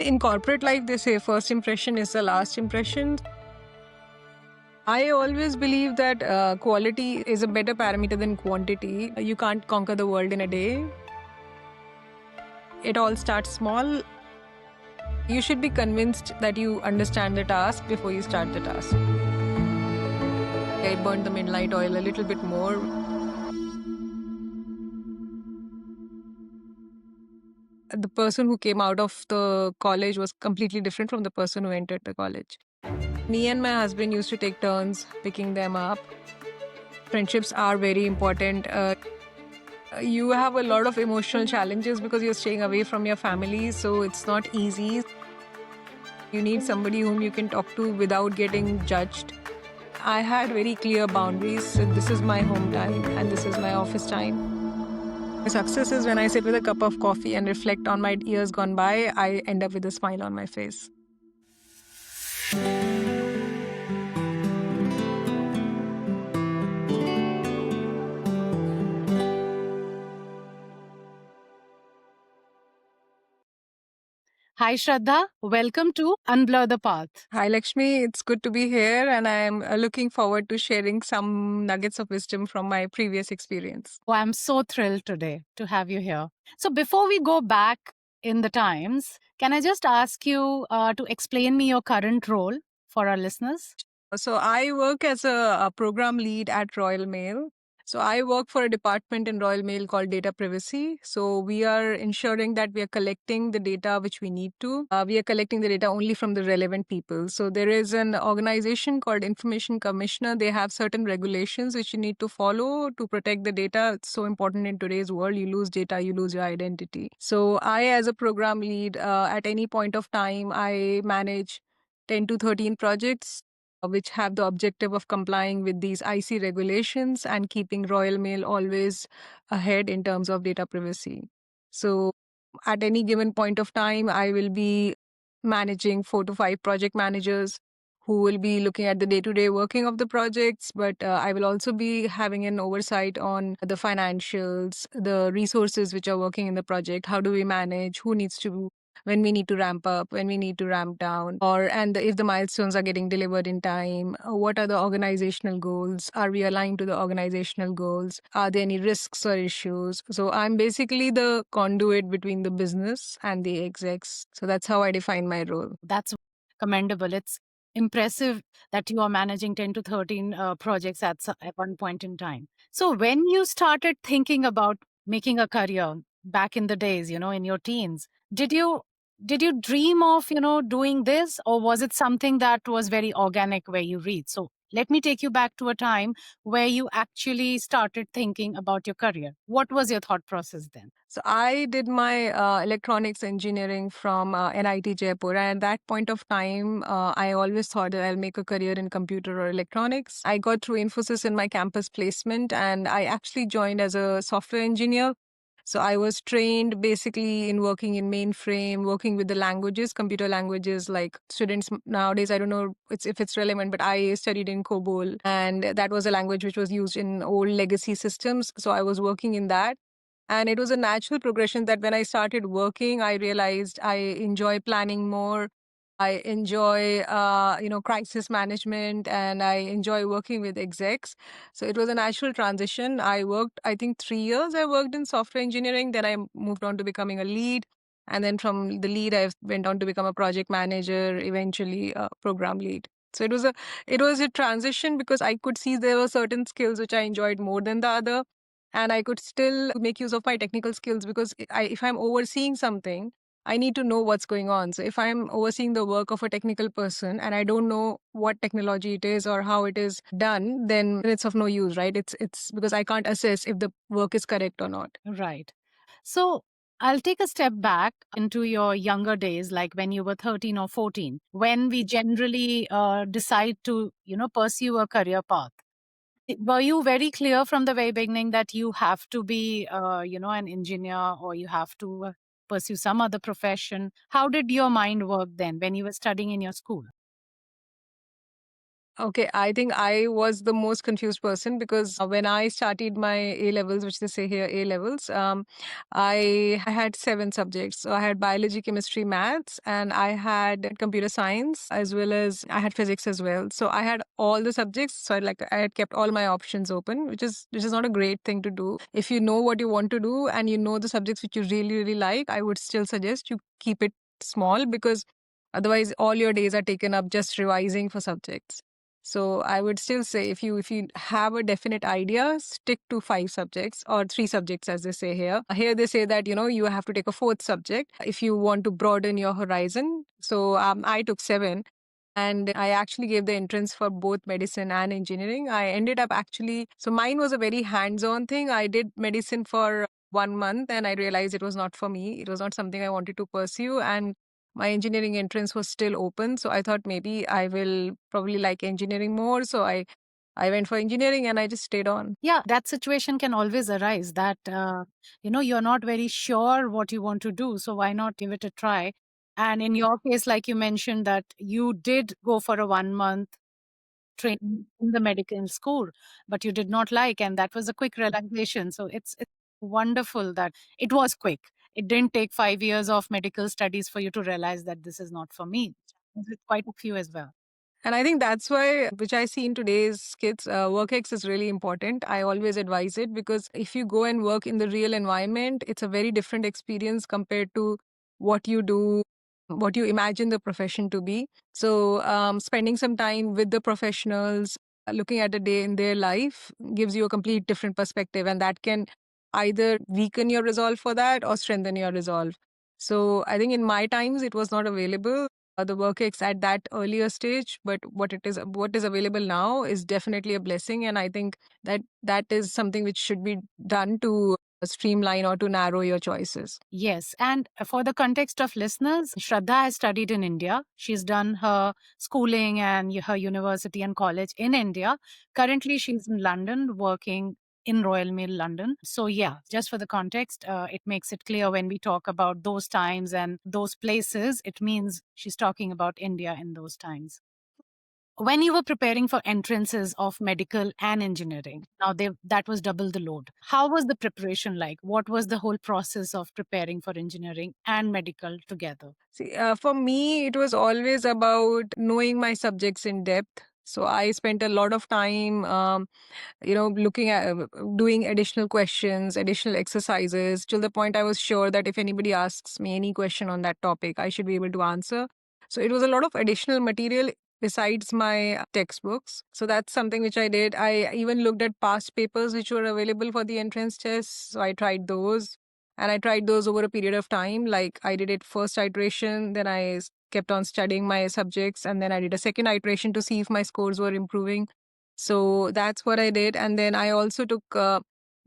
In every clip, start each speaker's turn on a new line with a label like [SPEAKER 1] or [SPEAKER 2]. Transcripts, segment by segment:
[SPEAKER 1] In corporate life, they say first impression is the last impression. I always believe that quality is a better parameter than quantity. You can't conquer the world in a day. It all starts small. You should be convinced that you understand the task before you start the task. I burned the midnight oil a little bit more. The person who came out of the college was completely different from the person who entered the college. Me and my husband used to take turns picking them up. Friendships are very important. You have a lot of emotional challenges because you're staying away from your family, so it's not easy. You need somebody whom you can talk to without getting judged. I had very clear boundaries. So this is my home time and this is my office time. Success is when I sit with a cup of coffee and reflect on my years gone by, I end up with a smile on my face.
[SPEAKER 2] Hi, Shraddha. Welcome to Unblur the Path.
[SPEAKER 1] Hi, Lakshmi. It's good to be here, and I'm looking forward to sharing some nuggets of wisdom from my previous experience.
[SPEAKER 2] Oh, I'm so thrilled today to have you here. So, before we go back in the times, can I just ask you to explain me your current role for our listeners?
[SPEAKER 1] So I work as a program lead at Royal Mail. So I work for a department in Royal Mail called data privacy. So we are ensuring that we are collecting the data which we need to. We are collecting the data only from the relevant people. So there is an organization called Information Commissioner. They have certain regulations which you need to follow to protect the data. It's so important in today's world. You lose data, you lose your identity. So I, as a program lead, at any point of time, I manage 10 to 13 projects which have the objective of complying with these IC regulations and keeping Royal Mail always ahead in terms of data privacy. So, at any given point of time, I will be managing 4 to 5 project managers who will be looking at the day-to-day working of the projects, but I will also be having an oversight on the financials, the resources which are working in the project. How do we manage? Who needs to, when we need to ramp up, when we need to ramp down, if the milestones are getting delivered in time, what are the organizational goals? Are we aligned to the organizational goals? Are there any risks or issues? So I'm basically the conduit between the business and the execs. So that's how I define my role.
[SPEAKER 2] That's commendable. It's impressive that you are managing 10 to 13 projects at one point in time. So, when you started thinking about making a career back in the days, in your teens, did you dream of, doing this, or was it something that was very organic where you read? So, let me take you back to a time where you actually started thinking about your career. What was your thought process then?
[SPEAKER 1] So I did my electronics engineering from NIT Jaipur, and at that point of time, I always thought that I'll make a career in computer or electronics. I got through Infosys in my campus placement, and I actually joined as a software engineer. So I was trained basically in working in mainframe, working with the languages, computer languages like students nowadays. I don't know if it's relevant, but I studied in COBOL, and that was a language which was used in old legacy systems. So I was working in that. And it was a natural progression that when I started working, I realized I enjoy planning more. I enjoy, crisis management, and I enjoy working with execs. So it was a natural transition. I worked, I think, 3 years. I worked in software engineering. Then I moved on to becoming a lead, and then from the lead, I went on to become a project manager, eventually a program lead. So it was a transition because I could see there were certain skills which I enjoyed more than the other, and I could still make use of my technical skills because if I'm overseeing something, I need to know what's going on. So if I'm overseeing the work of a technical person and I don't know what technology it is or how it is done, then it's of no use, right? It's because I can't assess if the work is correct or not.
[SPEAKER 2] Right. So I'll take a step back into your younger days, like when you were 13 or 14, when we generally decide to, pursue a career path. Were you very clear from the very beginning that you have to be, an engineer, or you have to pursue some other profession? How did your mind work then when you were studying in your school?
[SPEAKER 1] Okay, I think I was the most confused person because when I started my A levels, which they say here A levels, I had seven subjects. So I had biology, chemistry, maths, and I had computer science as well as I had physics as well. So I had all the subjects. So I had kept all my options open, which is not a great thing to do. If you know what you want to do and you know the subjects which you really really like, I would still suggest you keep it small because otherwise all your days are taken up just revising for subjects. So I would still say if you have a definite idea, stick to five subjects or three subjects as they say here. Here they say that you have to take a fourth subject if you want to broaden your horizon. So I took seven. And I actually gave the entrance for both medicine and engineering. I ended up actually, so mine was a very hands on thing. I did medicine for 1 month and I realized it was not for me. It was not something I wanted to pursue. And my engineering entrance was still open. So I thought maybe I will probably like engineering more. So I went for engineering and I just stayed on.
[SPEAKER 2] Yeah, that situation can always arise that, you're not very sure what you want to do. So why not give it a try? And in your case, like you mentioned, that you did go for a 1 month training in the medical school, but you did not like, and that was a quick realization. So it's wonderful that it was quick. It didn't take 5 years of medical studies for you to realize that this is not for me. With quite a few as well.
[SPEAKER 1] And I think that's why, which I see in today's kids, work X is really important. I always advise it because if you go and work in the real environment, it's a very different experience compared to what you do, what you imagine the profession to be. So, spending some time with the professionals, looking at a day in their life gives you a complete different perspective, and that can either weaken your resolve for that or strengthen your resolve. So, I think in my times, it was not available the work at that earlier stage, but what is available now is definitely a blessing, and I think that is something which should be done to streamline or to narrow your choices.
[SPEAKER 2] Yes. And for the context of listeners, Shraddha has studied in India. She's done her schooling and her university and college in India. Currently, she's in London working in Royal Mail London. So, yeah, just for the context, it makes it clear when we talk about those times and those places, it means she's talking about India in those times. When you were preparing for entrances of medical and engineering, now that was double the load. How was the preparation like? What was the whole process of preparing for engineering and medical together?
[SPEAKER 1] See, for me, it was always about knowing my subjects in depth. So I spent a lot of time looking at doing additional questions, additional exercises till the point I was sure that if anybody asks me any question on that topic, I should be able to answer. So it was a lot of additional material besides my textbooks. So that's something which I did. I even looked at past papers which were available for the entrance tests. So I tried those. And I tried those over a period of time. Like I did it first iteration, then kept on studying my subjects, and then I did a second iteration to see if my scores were improving. So that's what I did. And then I also took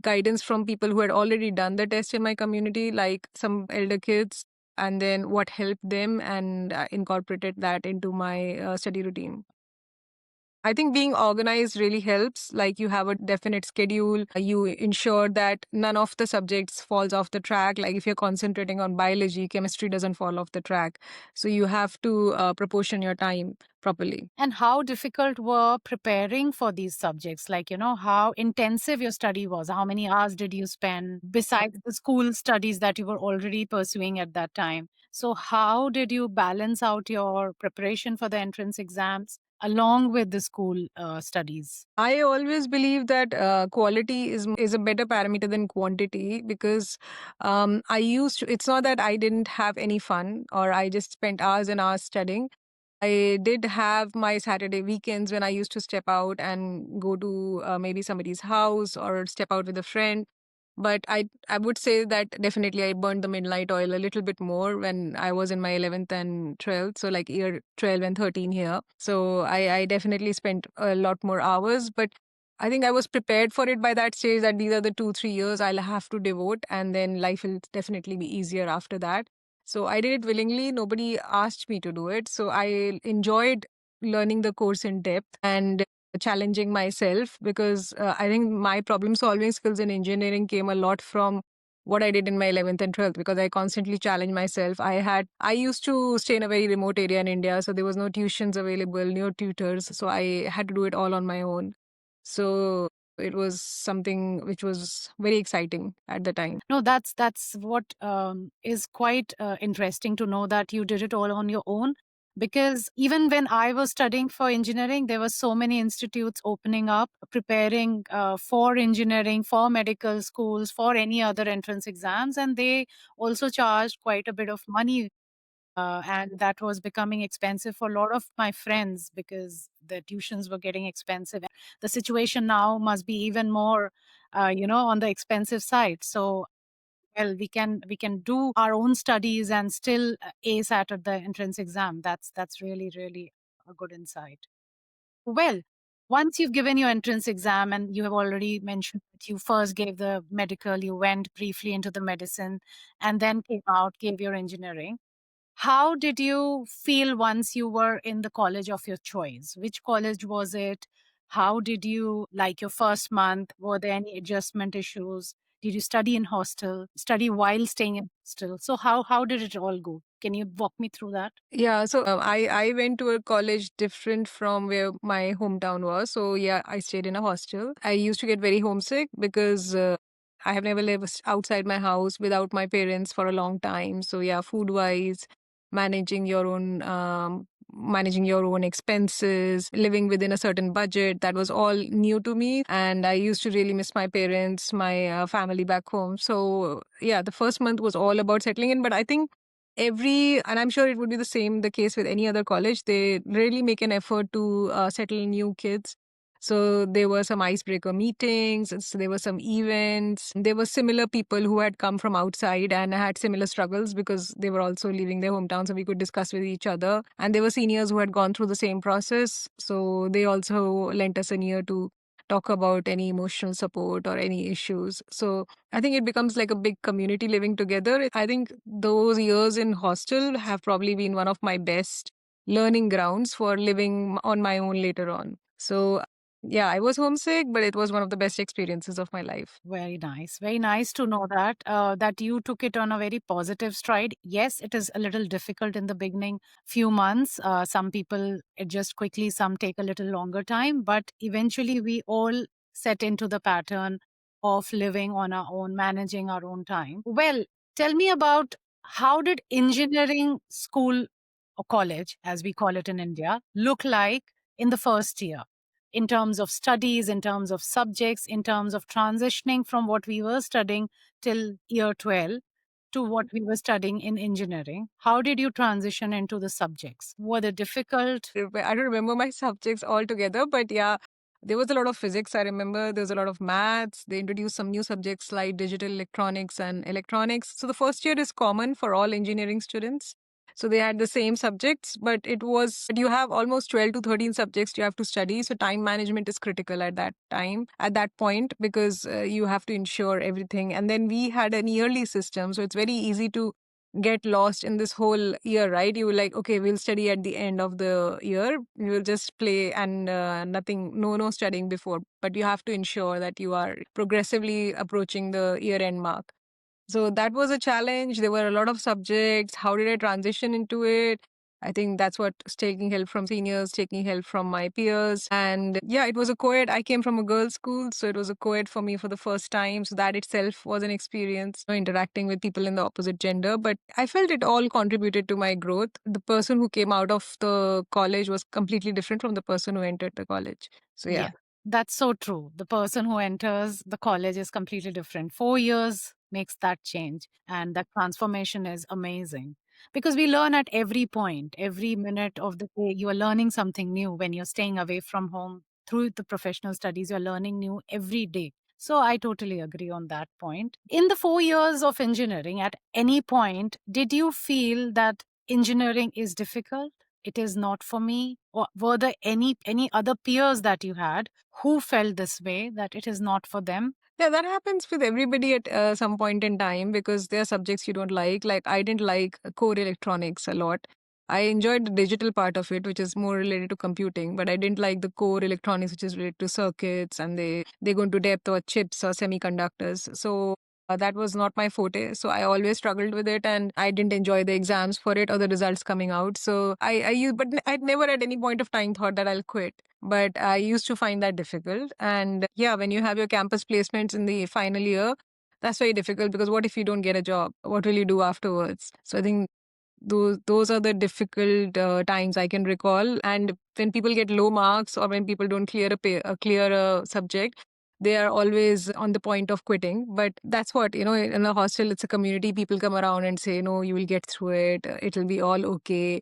[SPEAKER 1] guidance from people who had already done the test in my community, like some elder kids, and then what helped them and incorporated that into my study routine. I think being organized really helps. Like you have a definite schedule, you ensure that none of the subjects falls off the track. Like if you're concentrating on biology, chemistry doesn't fall off the track. So you have to proportion your time properly.
[SPEAKER 2] And how difficult were preparing for these subjects? Like, how intensive your study was? How many hours did you spend besides the school studies that you were already pursuing at that time? So, how did you balance out your preparation for the entrance exams along with the school studies?
[SPEAKER 1] I always believe that quality is a better parameter than quantity because I used to. It's not that I didn't have any fun or I just spent hours and hours studying. I did have my Saturday weekends when I used to step out and go to maybe somebody's house or step out with a friend. But I would say that definitely I burned the midnight oil a little bit more when I was in my 11th and 12th. So like year 12 and 13 here. So I definitely spent a lot more hours. But I think I was prepared for it by that stage that these are the 2, 3 years I'll have to devote and then life will definitely be easier after that. So I did it willingly. Nobody asked me to do it. So I enjoyed learning the course in depth and challenging myself because I think my problem solving skills in engineering came a lot from what I did in my 11th and 12th because I constantly challenged myself. I used to stay in a very remote area in India, so there was no tuitions available, no tutors. So I had to do it all on my own. So it was something which was very exciting at the time.
[SPEAKER 2] No, that's what is quite interesting to know that you did it all on your own. Because even when I was studying for engineering, there were so many institutes opening up, preparing for engineering, for medical schools, for any other entrance exams, and they also charged quite a bit of money. And that was becoming expensive for a lot of my friends because the tuitions were getting expensive. The situation now must be even more, on the expensive side. So well, we can do our own studies and still ace at the entrance exam. That's really really a good insight. Well, once you've given your entrance exam and you have already mentioned that you first gave the medical, you went briefly into the medicine and then came out, gave your engineering. How did you feel once you were in the college of your choice? Which college was it? How did you like your first month? Were there any adjustment issues? Did you study in hostel? Study while staying in hostel? So how did it all go? Can you walk me through that?
[SPEAKER 1] Yeah, so I went to a college different from where my hometown was. So yeah, I stayed in a hostel. I used to get very homesick because I have never lived outside my house without my parents for a long time. So yeah, food wise, managing your own expenses, living within a certain budget, that was all new to me. And I used to really miss my parents, my family back home. So yeah, the first month was all about settling in. But I think and I'm sure it would be the case with any other college, they really make an effort to settle new kids. So there were some icebreaker meetings, so there were some events. There were similar people who had come from outside and had similar struggles because they were also leaving their hometown, so we could discuss with each other. And there were seniors who had gone through the same process, so they also lent us an ear to talk about any emotional support or any issues. So I think it becomes like a big community living together. I think those years in hostel have probably been one of my best learning grounds for living on my own later on. So, yeah, I was homesick, but it was one of the best experiences of my life.
[SPEAKER 2] Very nice. Very nice to know that you took it on a very positive stride. Yes, it is a little difficult in the beginning, few months. Some people adjust quickly, some take a little longer time, but eventually we all set into the pattern of living on our own, managing our own time. Well, tell me about how did engineering school or college, as we call it in India, look like in the first year? In terms of studies, in terms of subjects, in terms of transitioning from what we were studying till year 12 to what we were studying in engineering. How did you transition into the subjects? Were they difficult?
[SPEAKER 1] I don't remember my subjects altogether, but yeah, there was a lot of physics. I remember there was a lot of maths. They introduced some new subjects like digital electronics and electronics. So the first year is common for all engineering students. So they had the same subjects, but you have almost 12 to 13 subjects you have to study. So time management is critical at that point, because you have to ensure everything. And then we had an yearly system. So it's very easy to get lost in this whole year, right? You were like, okay, we'll study at the end of the year. We will just play and nothing, no studying before. But you have to ensure that you are progressively approaching the year end mark. So that was a challenge. There were a lot of subjects. How did I transition into it? I think that's what taking help from seniors, taking help from my peers. And yeah, it was a co-ed. I came from a girls' school, so it was a co-ed for me for the first time. So that itself was an experience, interacting with people in the opposite gender. But I felt it all contributed to my growth. The person who came out of the college was completely different from the person who entered the college. So yeah.
[SPEAKER 2] Yeah, that's so true. The person who enters the college is completely different. 4 years makes that change, and that transformation is amazing because we learn at every point, every minute of the day. You are learning something new when you're staying away from home through the professional studies. You're learning new every day. So I totally agree on that point. In the 4 years of engineering, at any point, did you feel that engineering is difficult? It is not for me? Or were there any other peers that you had who felt this way that it is not for them?
[SPEAKER 1] Yeah, that happens with everybody at some point in time because there are subjects you don't like. Like, I didn't like core electronics a lot. I enjoyed the digital part of it, which is more related to computing, but I didn't like the core electronics, which is related to circuits, and they go into depth or chips or semiconductors. So That was not my forte. So I always struggled with it and I didn't enjoy the exams for it or the results coming out. So I used, but I'd never at any point of time thought that I'll quit. But I used to find that difficult. And yeah, when you have your campus placements in the final year, that's very difficult because what if you don't get a job? What will you do afterwards? So I think those are the difficult times I can recall. And when people get low marks or when people don't clear a subject, they are always on the point of quitting. But that's what, in a hostel, it's a community. People come around and say, no, you will get through it. It'll be all okay.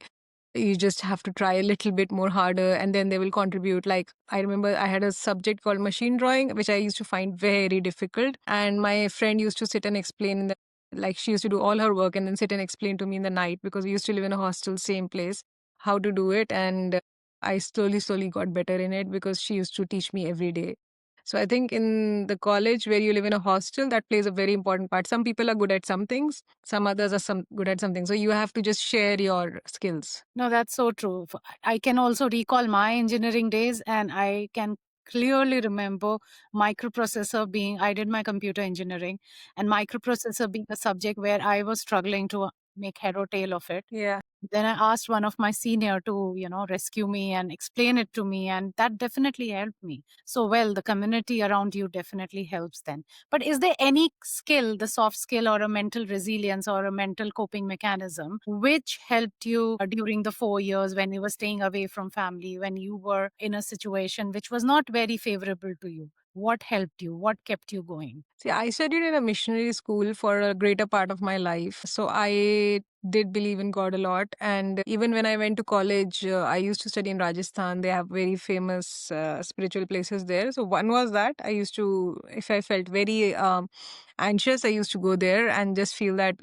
[SPEAKER 1] You just have to try a little bit more harder and then they will contribute. Like I remember I had a subject called machine drawing, which I used to find very difficult. And my friend used to sit and explain like she used to do all her work and then sit and explain to me in the night because we used to live in a hostel, same place, how to do it. And I slowly got better in it because she used to teach me every day. So I think in the college where you live in a hostel, that plays a very important part. Some people are good at some things, some others are some good at something. So you have to just share your skills.
[SPEAKER 2] No, that's so true. I can also recall my engineering days, and I can clearly remember I did my computer engineering, and microprocessor being a subject where I was struggling to make head or tail of it.
[SPEAKER 1] Yeah.
[SPEAKER 2] Then I asked one of my senior to, rescue me and explain it to me, and that definitely helped me. So, well, the community around you definitely helps then. But is there any skill, the soft skill or a mental resilience or a mental coping mechanism, which helped you during the 4 years when you were staying away from family, when you were in a situation which was not very favorable to you? What helped you? What kept you going?
[SPEAKER 1] See, I studied in a missionary school for a greater part of my life. So I did believe in God a lot. And even when I went to college, I used to study in Rajasthan. They have very famous spiritual places there. So one was that I used to, if I felt very anxious, I used to go there and just feel that,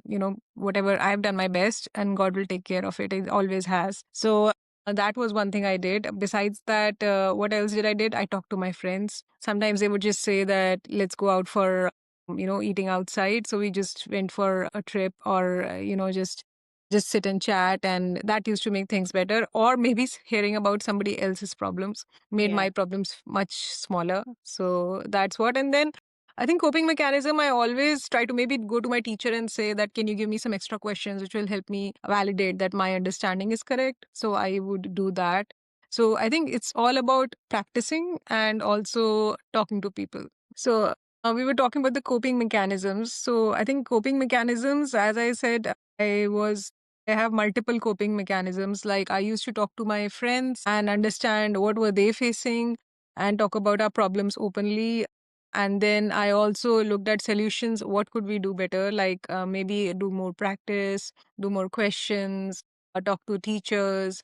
[SPEAKER 1] whatever I've done my best and God will take care of it. It always has. So that was one thing I did. Besides that, what else did I did? I talked to my friends. Sometimes they would just say that let's go out for eating outside. So we just went for a trip or just sit and chat, and that used to make things better. Or maybe hearing about somebody else's problems made
[SPEAKER 2] Yeah.
[SPEAKER 1] my problems much smaller. So that's what. And then I think coping mechanism, I always try to maybe go to my teacher and say that, can you give me some extra questions which will help me validate that my understanding is correct? So I would do that. So I think it's all about practicing and also talking to people. So we were talking about the coping mechanisms. So I think coping mechanisms, as I said, I have multiple coping mechanisms. Like I used to talk to my friends and understand what were they facing and talk about our problems openly. And then I also looked at solutions. What could we do better? Like maybe do more practice, do more questions, talk to teachers,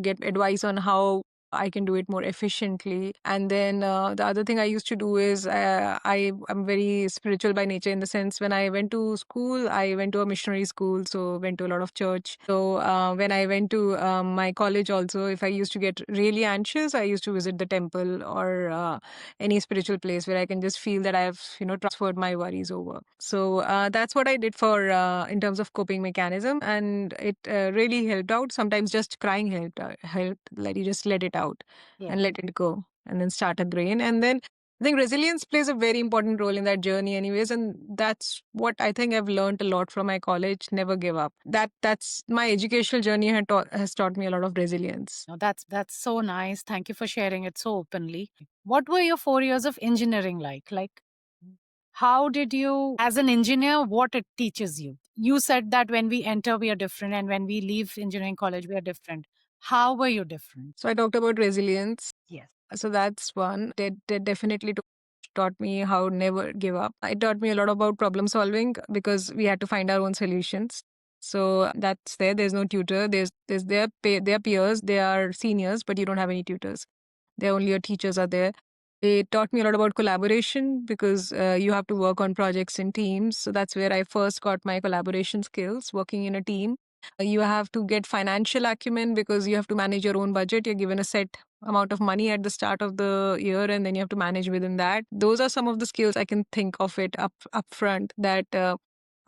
[SPEAKER 1] get advice on how I can do it more efficiently. And then the other thing I used to do is I am very spiritual by nature in the sense when I went to school, I went to a missionary school, so went to a lot of church. So when I went to my college also, if I used to get really anxious, I used to visit the temple or any spiritual place where I can just feel that I've transferred my worries over. So that's what I did for in terms of coping mechanism, and it really helped out. Sometimes just crying helped. Let you just let it out
[SPEAKER 2] Yeah.
[SPEAKER 1] and let it go, and then start again. And then I think resilience plays a very important role in that journey, anyways, and that's what I think I've learned a lot from my college. Never give up. That's my educational journey has taught me a lot of resilience.
[SPEAKER 2] No, that's so nice. Thank you for sharing it so openly. What were your 4 years of engineering like? Like, how did you, as an engineer, what it teaches you? You said that when we enter, we are different, and when we leave engineering college, we are different. How were you different?
[SPEAKER 1] So I talked about resilience.
[SPEAKER 2] Yes.
[SPEAKER 1] So that's one. They definitely taught me how never give up. It taught me a lot about problem solving because we had to find our own solutions. So that's there. There's no tutor. There's their peers. They are seniors, but you don't have any tutors. There only your teachers are there. It taught me a lot about collaboration because you have to work on projects in teams. So that's where I first got my collaboration skills, working in a team. You have to get financial acumen because you have to manage your own budget. You're given a set amount of money at the start of the year, and then you have to manage within that. Those are some of the skills I can think of it up front that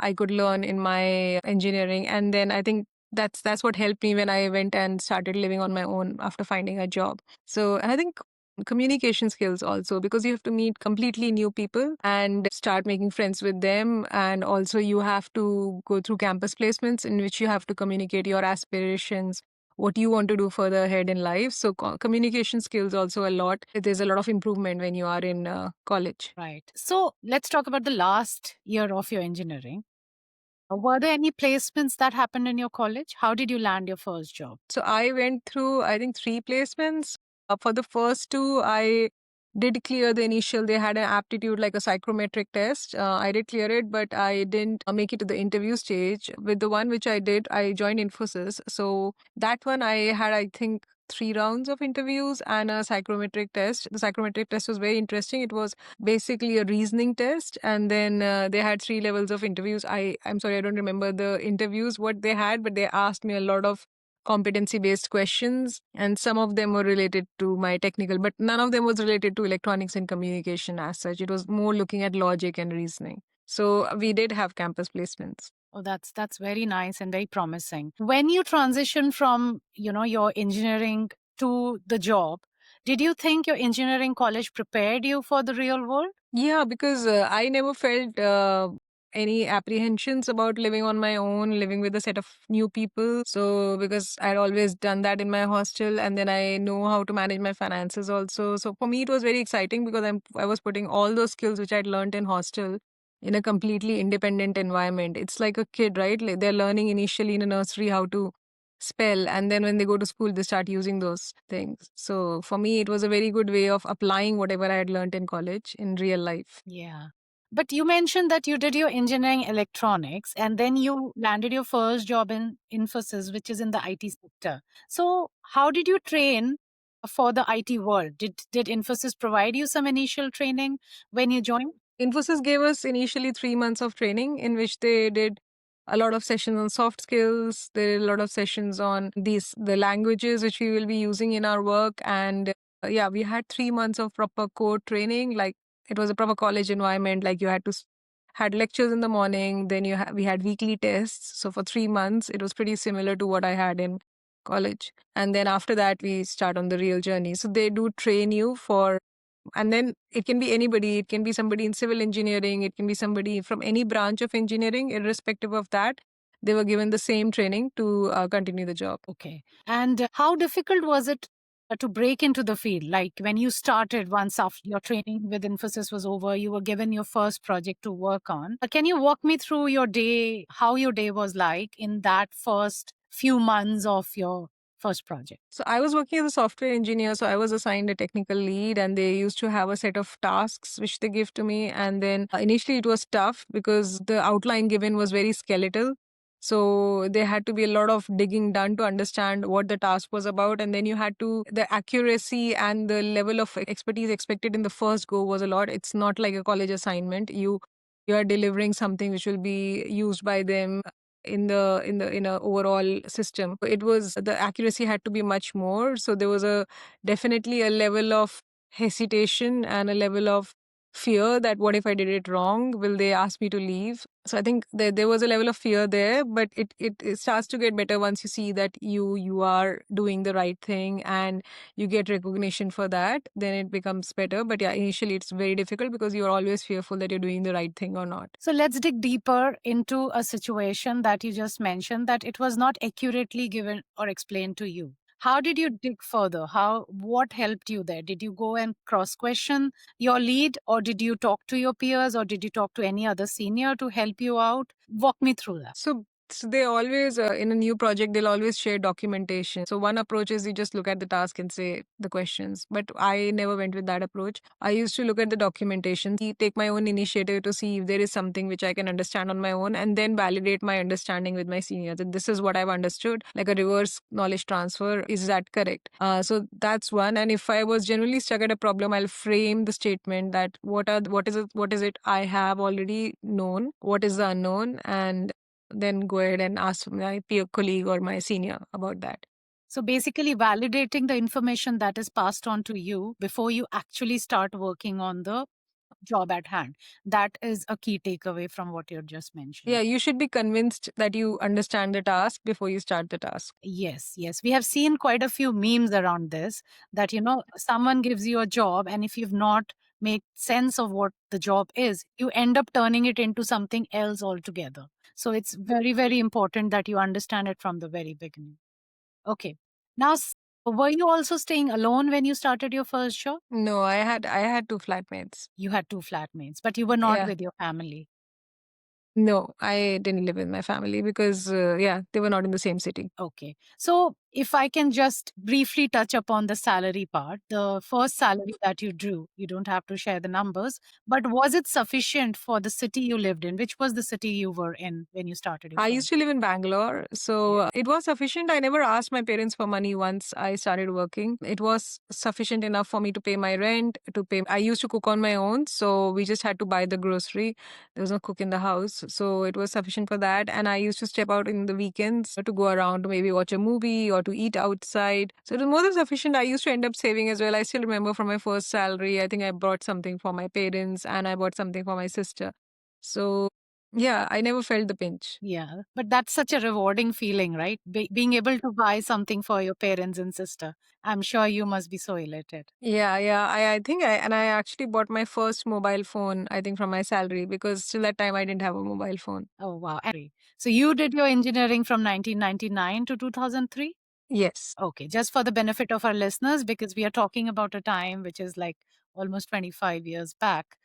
[SPEAKER 1] I could learn in my engineering. And then I think that's what helped me when I went and started living on my own after finding a job. So, and I think communication skills also, because you have to meet completely new people and start making friends with them. And also you have to go through campus placements in which you have to communicate your aspirations, what you want to do further ahead in life. So communication skills also a lot. There's a lot of improvement when you are in college.
[SPEAKER 2] Right. So let's talk about the last year of your engineering. Were there any placements that happened in your college? How did you land your first job?
[SPEAKER 1] So I went through, I think, three placements. For the first two, I did clear the initial. They had an aptitude like a psychometric test. I did clear it, but I didn't make it to the interview stage. With the one which I did, I joined Infosys. So that one I had, I think, three rounds of interviews and a psychometric test. The psychometric test was very interesting. It was basically a reasoning test, and then they had three levels of interviews. I'm sorry, I don't remember the interviews what they had, but they asked me a lot of competency based questions, and some of them were related to my technical, but none of them was related to electronics and communication as such. It was more looking at logic and reasoning. So we did have campus placements.
[SPEAKER 2] Oh, that's very nice and very promising. When you transition from, your engineering to the job, did you think your engineering college prepared you for the real world?
[SPEAKER 1] Yeah, because I never felt any apprehensions about living on my own, living with a set of new people. So, because I'd always done that in my hostel, and then I know how to manage my finances also. So, for me, it was very exciting because I was putting all those skills which I'd learned in hostel in a completely independent environment. It's like a kid, right? Like they're learning initially in a nursery how to spell, and then when they go to school they start using those things. So for me it was a very good way of applying whatever I had learned in college in real life.
[SPEAKER 2] Yeah. But you mentioned that you did your engineering electronics and then you landed your first job in Infosys, which is in the IT sector. So, how did you train for the IT world? Did Infosys provide you some initial training when you joined?
[SPEAKER 1] Infosys gave us initially 3 months of training in which they did a lot of sessions on soft skills. There are a lot of sessions on the languages which we will be using in our work. And yeah, we had 3 months of proper code training. Like it was a proper college environment. Like you had to had lectures in the morning, then we had weekly tests. So for 3 months, it was pretty similar to what I had in college. And then after that, we start on the real journey. So they do train you for, and then it can be anybody. It can be somebody in civil engineering. It can be somebody from any branch of engineering, irrespective of that. They were given the same training to continue the job.
[SPEAKER 2] Okay. And how difficult was it to break into the field? Like when you started, once after your training with Infosys was over, you were given your first project to work on. Can you walk me through your day, how your day was like in that first few months of your first project?
[SPEAKER 1] So I was working as a software engineer, so I was assigned a technical lead, and they used to have a set of tasks which they give to me. And then initially it was tough because the outline given was very skeletal. So there had to be a lot of digging done to understand what the task was about. And then you had to, the accuracy and the level of expertise expected in the first go was a lot. It's not like a college assignment. You are delivering something which will be used by them in a overall system. It was, the accuracy had to be much more. So there was a definitely a level of hesitation and a level of fear that what if I did it wrong? Will they ask me to leave? So I think there was a level of fear there, but it starts to get better once you see that you are doing the right thing and you get recognition for that, then it becomes better. But yeah, initially it's very difficult because you're always fearful that you're doing the right thing or not.
[SPEAKER 2] So let's dig deeper into a situation that you just mentioned that it was not accurately given or explained to you. How did you dig further? What helped you there? Did you go and cross question your lead, or did you talk to your peers, or did you talk to any other senior to help you out? Walk me through that.
[SPEAKER 1] So they always, in a new project, they'll always share documentation. So one approach is you just look at the task and say the questions. But I never went with that approach. I used to look at the documentation, take my own initiative to see if there is something which I can understand on my own, and then validate my understanding with my seniors. That this is what I've understood, like a reverse knowledge transfer. Is that correct? So that's one. And if I was generally stuck at a problem, I'll frame the statement that what is it I have already known, what is the unknown, and then go ahead and ask my peer colleague or my senior about that.
[SPEAKER 2] So basically, validating the information that is passed on to you before you actually start working on the job at hand. That is a key takeaway from what you're just mentioned.
[SPEAKER 1] Yeah, you should be convinced that you understand the task before you start the task.
[SPEAKER 2] Yes, yes. We have seen quite a few memes around this that, someone gives you a job, and if you've not made sense of what the job is, you end up turning it into something else altogether. So it's very, very important that you understand it from the very beginning. Okay. Now, were you also staying alone when you started your first job?
[SPEAKER 1] No, I had two flatmates.
[SPEAKER 2] You had two flatmates, but you were not
[SPEAKER 1] Yeah.
[SPEAKER 2] with your family.
[SPEAKER 1] No, I didn't live with my family because yeah, they were not in the same city.
[SPEAKER 2] Okay. So if I can just briefly touch upon the salary part, the first salary that you drew, you don't have to share the numbers, but was it sufficient for the city you lived in? Which was the city you were in when you started your
[SPEAKER 1] I
[SPEAKER 2] first?
[SPEAKER 1] used to live in Bangalore, so
[SPEAKER 2] Yeah.
[SPEAKER 1] it was sufficient. I never asked my parents for money once I started working. It was sufficient enough for me to pay my rent, to pay. I used to cook on my own, so we just had to buy the grocery. There was no cook in the house, so it was sufficient for that. And I used to step out in the weekends to go around to maybe watch a movie or to eat outside. So it was more than sufficient. I used to end up saving as well. I still remember from my first salary, I think I bought something for my parents and I bought something for my sister. So yeah, I never felt the pinch.
[SPEAKER 2] Yeah. But that's such a rewarding feeling, right? Being able to buy something for your parents and sister. I'm sure you must be so elated.
[SPEAKER 1] Yeah, yeah. I think I actually bought my first mobile phone, I think from my salary because till that time I didn't have a mobile phone.
[SPEAKER 2] Oh, wow. So you did your engineering from 1999 to 2003?
[SPEAKER 1] Yes.
[SPEAKER 2] Okay, just for the benefit of our listeners, because we are talking about a time which is like almost 25 years back,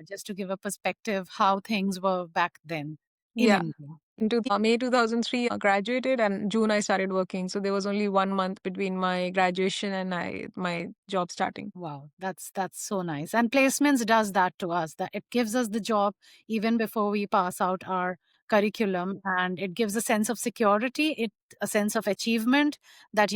[SPEAKER 2] just to give a perspective how things were back then in
[SPEAKER 1] Yeah.
[SPEAKER 2] India.
[SPEAKER 1] Into May 2003, graduated and June I started working. So there was only 1 month between my graduation and my job starting.
[SPEAKER 2] Wow, that's so nice. And placements does that to us, that it gives us the job even before we pass out our curriculum, and it gives a sense of security, a sense of achievement, that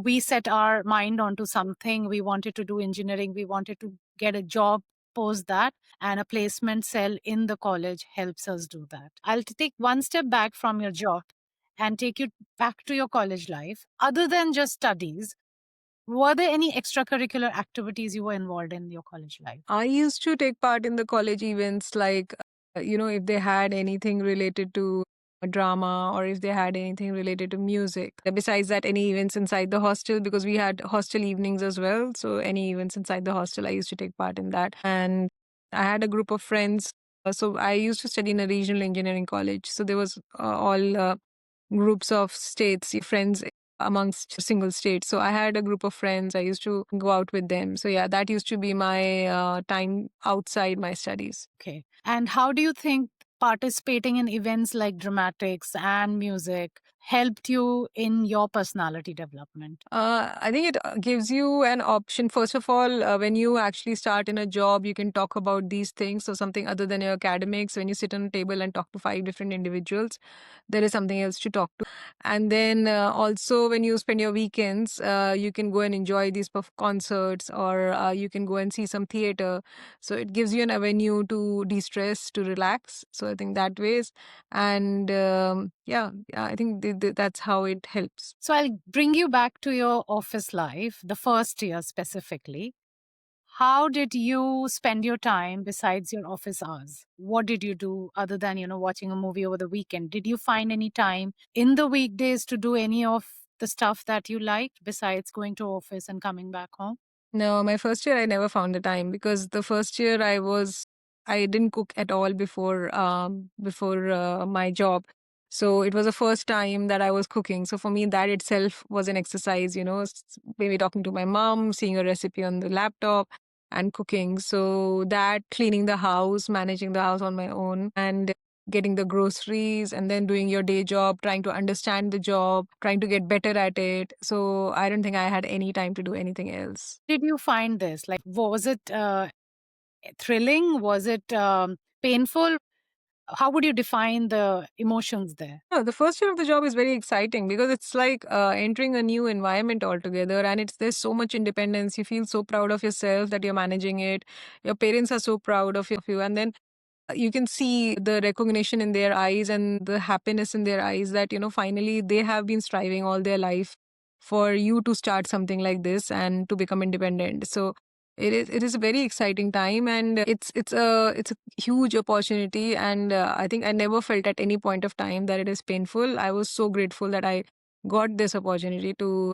[SPEAKER 2] we set our mind onto something. We wanted to do engineering, we wanted to get a job post that, and a placement cell in the college helps us do that. I'll take one step back from your job and take you back to your college life. Other than just studies, were there any extracurricular activities you were involved in your college life?
[SPEAKER 1] I used to take part in the college events like, if they had anything related to drama or if they had anything related to music. Besides that, any events inside the hostel, because we had hostel evenings as well. So, any events inside the hostel, I used to take part in that. And I had a group of friends. So, I used to study in a regional engineering college. So, there was all groups of states, friends amongst single states. So I had a group of friends. I used to go out with them. So yeah, that used to be my time outside my studies.
[SPEAKER 2] Okay. And how do you think participating in events like dramatics and music helped you in your personality development?
[SPEAKER 1] I think it gives you an option. First of all, when you actually start in a job, you can talk about these things. So, something other than your academics, when you sit on a table and talk to five different individuals, there is something else to talk to. And then also, when you spend your weekends, you can go and enjoy these concerts or you can go and see some theater. So, it gives you an avenue to de stress, to relax. So, I think that ways. And yeah, I think that's how it helps.
[SPEAKER 2] So I'll bring you back to your office life, the first year specifically. How did you spend your time besides your office hours? What did you do other than, watching a movie over the weekend? Did you find any time in the weekdays to do any of the stuff that you liked besides going to office and coming back home?
[SPEAKER 1] No, my first year I never found the time because the first year I didn't cook at all before my job. So it was the first time that I was cooking. So for me that itself was an exercise, maybe talking to my mom, seeing a recipe on the laptop and cooking. So that cleaning the house, managing the house on my own and getting the groceries and then doing your day job, trying to understand the job, trying to get better at it. So I don't think I had any time to do anything else.
[SPEAKER 2] Did you find this? Like, was it thrilling? Was it painful? How would you define the emotions there?
[SPEAKER 1] No, the first year of the job is very exciting because it's like entering a new environment altogether, and there's so much independence. You feel so proud of yourself that you're managing it. Your parents are so proud of you, and then you can see the recognition in their eyes and the happiness in their eyes that finally they have been striving all their life for you to start something like this and to become independent. So It is a very exciting time, and it's a huge opportunity. And I think I never felt at any point of time that it is painful. I was so grateful that I got this opportunity to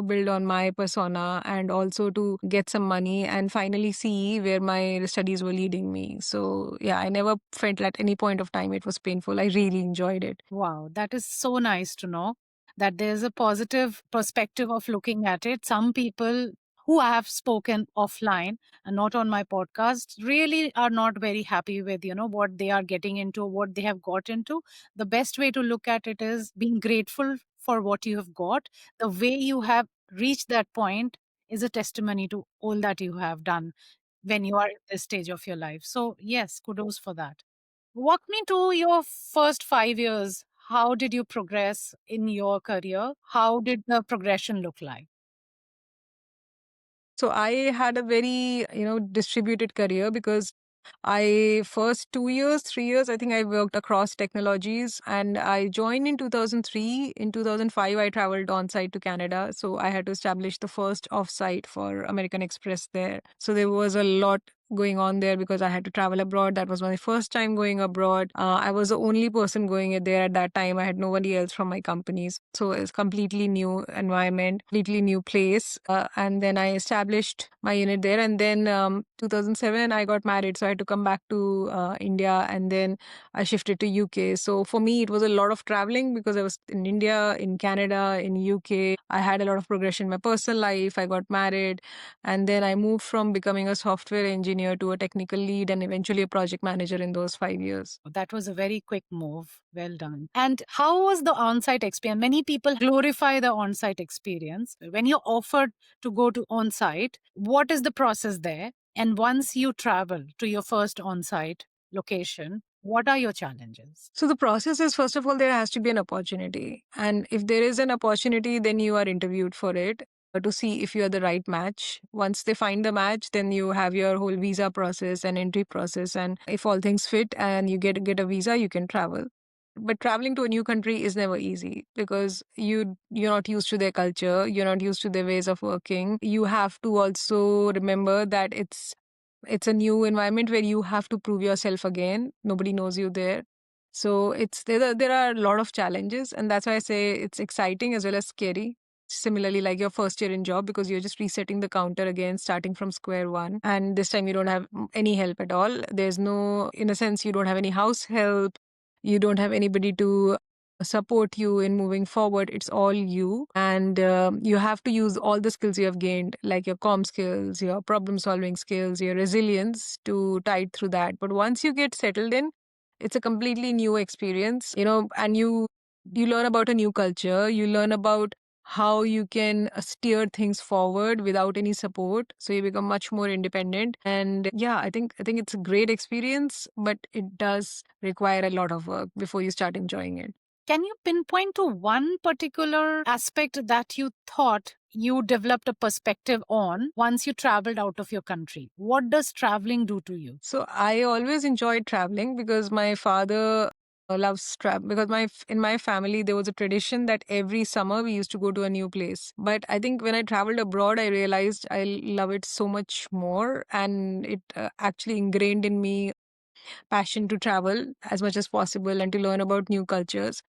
[SPEAKER 1] build on my persona and also to get some money and finally see where my studies were leading me. So yeah, I never felt at any point of time it was painful. I really enjoyed it.
[SPEAKER 2] Wow, that is so nice to know that there's a positive perspective of looking at it. Some people who I have spoken offline and not on my podcast really are not very happy with, what they are getting into, what they have got into. The best way to look at it is being grateful for what you have got. The way you have reached that point is a testimony to all that you have done when you are at this stage of your life. So, yes, kudos for that. Walk me to your first 5 years. How did you progress in your career? How did the progression look like?
[SPEAKER 1] So I had a very, distributed career because I first 2 years, 3 years, I think I worked across technologies, and I joined in 2003. In 2005, I traveled on site to Canada. So I had to establish the first offsite for American Express there. So there was a lot going on there because I had to travel abroad. That was my first time going abroad. I was the only person going there at that time. I had nobody else from my companies. So it's completely new environment, completely new place. And then I established my unit there. And then 2007, I got married. So I had to come back to India, and then I shifted to UK. So for me, it was a lot of traveling because I was in India, in Canada, in UK. I had a lot of progression in my personal life. I got married, and then I moved from becoming a software engineer to a technical lead and eventually a project manager in those 5 years.
[SPEAKER 2] That was a very quick move. Well done. And how was the on site experience? Many people glorify the on site experience. When you're offered to go to on site, what is the process there? And once you travel to your first on site location, what are your challenges?
[SPEAKER 1] So the process is, first of all, there has to be an opportunity. And if there is an opportunity, then you are interviewed for it to see if you are the right match. Once they find the match, then you have your whole visa process and entry process. And if all things fit and you get a visa, you can travel. But traveling to a new country is never easy because you're not used to their culture, you're not used to their ways of working. You have to also remember that it's a new environment where you have to prove yourself again. Nobody knows you there. So there are a lot of challenges, and that's why I say it's exciting as well as scary. Similarly, like your first year in job, because you're just resetting the counter again, starting from square one. And this time you don't have any help at all. There's no, in a sense, you don't have any house help. You don't have anybody to support you in moving forward. It's all you. And you have to use all the skills you have gained, like your comm skills, your problem solving skills, your resilience to tide through that. But once you get settled in, it's a completely new experience, and you learn about a new culture. You learn about how you can steer things forward without any support, so you become much more independent. And yeah, I think it's a great experience, but it does require a lot of work before you start enjoying it.
[SPEAKER 2] Can you pinpoint to one particular aspect that you thought you developed a perspective on once you traveled out of your country? What does traveling do to you?
[SPEAKER 1] So I always enjoyed traveling because my father loves travel. Because in my family there was a tradition that every summer we used to go to a new place. But I think when I traveled abroad, I realized I love it so much more, and it actually ingrained in me passion to travel as much as possible and to learn about new cultures.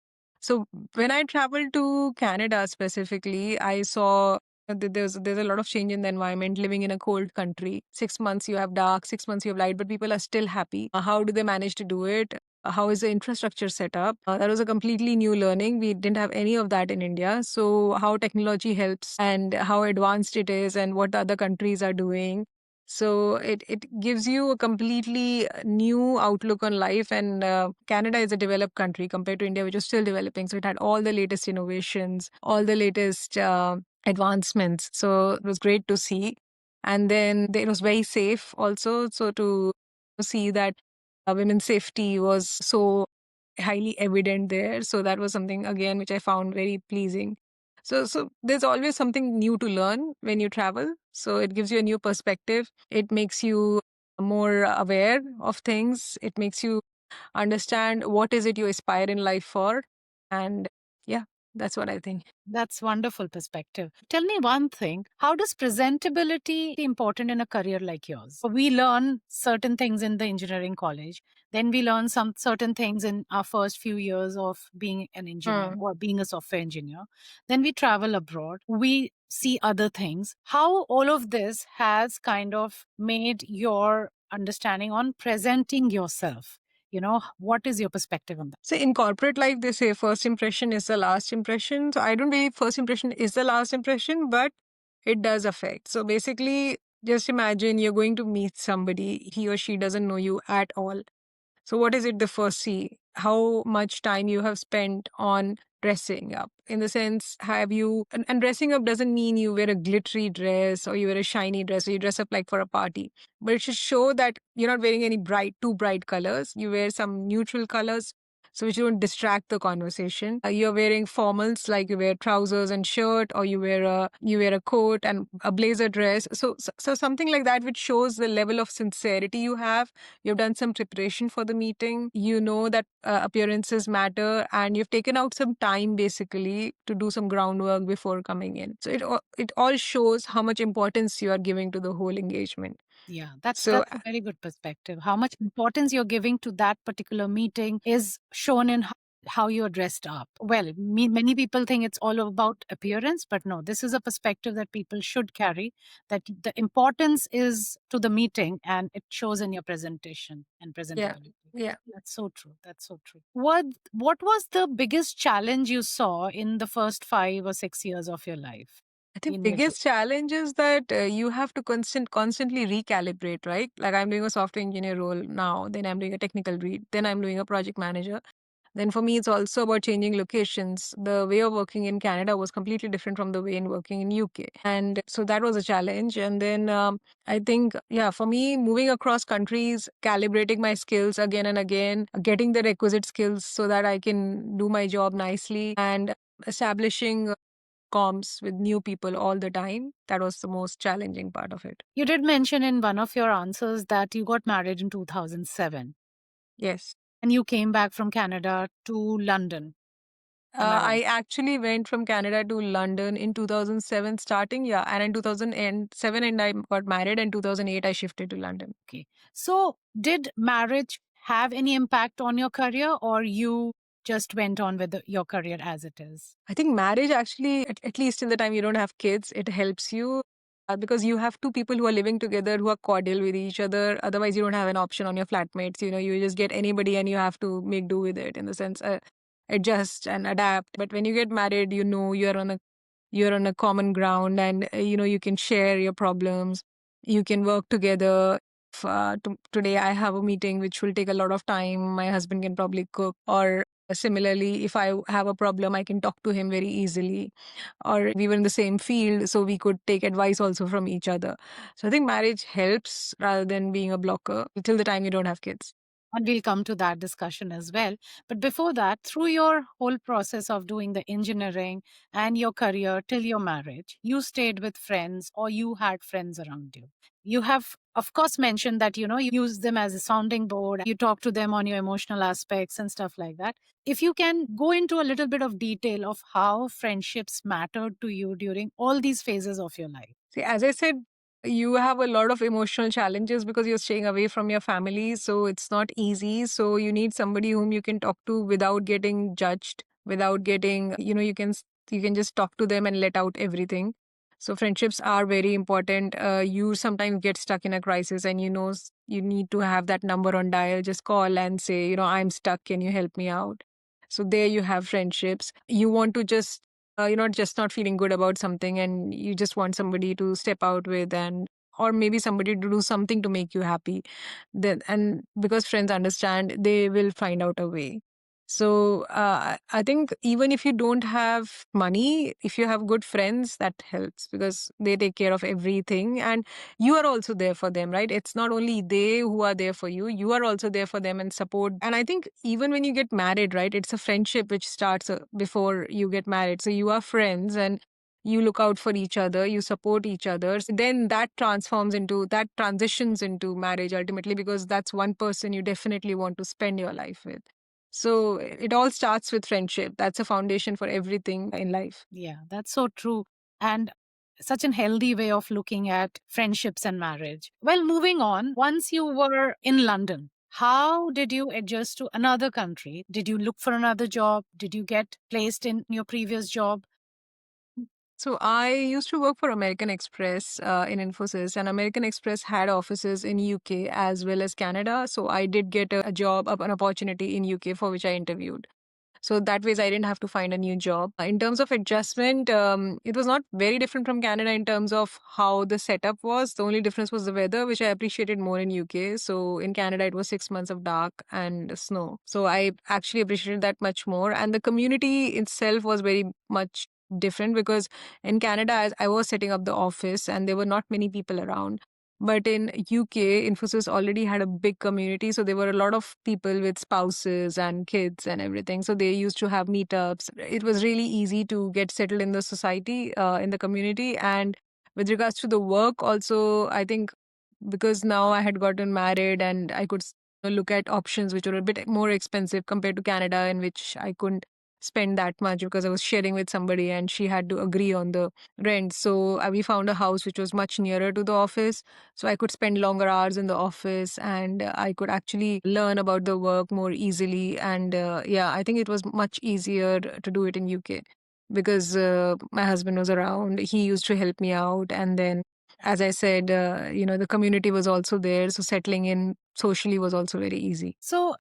[SPEAKER 1] So when I traveled to Canada specifically, I saw that there's a lot of change in the environment. Living in a cold country, 6 months you have dark, 6 months you have light, but people are still happy. How do they manage to do it? How is the infrastructure set up? That was a completely new learning. We didn't have any of that in India. So how technology helps and how advanced it is and what the other countries are doing. So it gives you a completely new outlook on life. And Canada is a developed country compared to India, which is still developing. So it had all the latest innovations, all the latest advancements. So it was great to see. And then it was very safe also. So to see that women's safety was so highly evident there. So that was something again which I found very pleasing. So there's always something new to learn when you travel. So it gives you a new perspective. It makes you more aware of things. It makes you understand what is it you aspire in life for. And yeah. That's what I think.
[SPEAKER 2] That's wonderful perspective. Tell me one thing. How does presentability important in a career like yours? We learn certain things in the engineering college. Then we learn some certain things in our first few years of being an engineer
[SPEAKER 1] Hmm.
[SPEAKER 2] or being a software engineer. Then we travel abroad. We see other things. How all of this has kind of made your understanding on presenting yourself? What is your perspective on that?
[SPEAKER 1] So in corporate life, they say first impression is the last impression. So I don't believe first impression is the last impression, but it does affect. So basically, just imagine you're going to meet somebody, he or she doesn't know you at all. So, what is it the first see? How much time you have spent on dressing up? In the sense, have you, and dressing up doesn't mean you wear a glittery dress or you wear a shiny dress or you dress up like for a party, but it should show that you're not wearing any too bright colors. You wear some neutral colors so which don't distract the conversation. You're wearing formals like you wear trousers and shirt, or you wear a coat and a blazer dress. So something like that which shows the level of sincerity you have. You've done some preparation for the meeting. You know that appearances matter, and you've taken out some time basically to do some groundwork before coming in. So it all shows how much importance you are giving to the whole engagement.
[SPEAKER 2] Yeah, that's
[SPEAKER 1] So
[SPEAKER 2] that's a very good perspective. How much importance you're giving to that particular meeting is shown in how you're dressed up. Well, many people think it's all about appearance, but no, this is a perspective that people should carry. That the importance is to the meeting, and it shows in your presentation and
[SPEAKER 1] yeah,
[SPEAKER 2] presentability.
[SPEAKER 1] yeah.
[SPEAKER 2] That's so true. That's so true. What was the biggest challenge you saw in the first 5 or 6 years of your life
[SPEAKER 1] I think
[SPEAKER 2] in your job?
[SPEAKER 1] biggest challenge is that you have to constantly recalibrate, right? Like I'm doing a software engineer role now, then I'm doing a technical lead, then I'm doing a project manager. Then for me, it's also about changing locations. The way of working in Canada was completely different from the way in working in UK, and so that was a challenge. And then I think, yeah, for me, moving across countries, calibrating my skills again and again, getting the requisite skills so that I can do my job nicely, and establishing comms with new people all the time. That was the most challenging part of it.
[SPEAKER 2] You did mention in one of your answers that you got married in 2007
[SPEAKER 1] Yes.
[SPEAKER 2] and you came back from Canada to London. Am I
[SPEAKER 1] I
[SPEAKER 2] right?
[SPEAKER 1] actually went from Canada to London in 2007 starting, yeah. And in 2007 and I got married, and 2008 I shifted to London.
[SPEAKER 2] Okay. So, did marriage have any impact on your career or you just went on with your career as it is?
[SPEAKER 1] I think marriage actually, at least till the time you don't have kids, it helps you because you have two people who are living together who are cordial with each other. Otherwise, you don't have an option on your flatmates. You just get anybody and you have to make do with it in the sense adjust and adapt. But when you get married, you're on a common ground, and you can share your problems. You can work together. If, today I have a meeting which will take a lot of time, my husband can probably cook, or similarly, if I have a problem, I can talk to him very easily. Or we were in the same field, so we could take advice also from each other. So I think marriage helps rather than being a blocker till the time you don't have kids.
[SPEAKER 2] And we'll come to that discussion as well. But before that, through your whole process of doing the engineering and your career till your marriage, you stayed with friends or you had friends around you. You have, of course, mentioned that, you use them as a sounding board, you talk to them on your emotional aspects and stuff like that. If you can go into a little bit of detail of how friendships mattered to you during all these phases of your life.
[SPEAKER 1] See, as I said, you have a lot of emotional challenges because you're staying away from your family. So it's not easy. So you need somebody whom you can talk to without getting judged, without getting, you can just talk to them and let out everything. So friendships are very important. You sometimes get stuck in a crisis, and you need to have that number on dial. Just call and say, I'm stuck. Can you help me out? So there you have friendships. You want to just you're not feeling good about something, and you just want somebody to step out with, and or maybe somebody to do something to make you happy. Then, and because friends understand, they will find out a way. So I think even if you don't have money, if you have good friends, that helps because they take care of everything, and you are also there for them, right? It's not only they who are there for you, you are also there for them and support. And I think even when you get married, right, it's a friendship which starts before you get married. So you are friends, and you look out for each other, you support each other. Then that transitions into marriage ultimately, because that's one person you definitely want to spend your life with. So it all starts with friendship. That's a foundation for everything in life.
[SPEAKER 2] Yeah, that's so true. And such an healthy way of looking at friendships and marriage. Well, moving on, once you were in London, how did you adjust to another country? Did you look for another job? Did you get placed in your previous job?
[SPEAKER 1] So I used to work for American Express in Infosys, and American Express had offices in UK as well as Canada. So I did get a job, an opportunity in UK for which I interviewed. So that ways I didn't have to find a new job. In terms of adjustment, it was not very different from Canada in terms of how the setup was. The only difference was the weather, which I appreciated more in UK. So in Canada, it was 6 months of dark and snow. So I actually appreciated that much more. And the community itself was very much different because in Canada, I was setting up the office and there were not many people around. But in UK, Infosys already had a big community. So there were a lot of people with spouses and kids and everything. So they used to have meetups. It was really easy to get settled in the society, in the community. And with regards to the work, also, I think because now I had gotten married and I could look at options which were a bit more expensive compared to Canada, in which I couldn't spend that much because I was sharing with somebody and she had to agree on the rent. So we found a house which was much nearer to the office. So I could spend longer hours in the office and I could actually learn about the work more easily. And yeah, I think it was much easier to do it in UK because my husband was around. He used to help me out. And then, as I said, the community was also there. So settling in socially was also very easy.
[SPEAKER 2] So,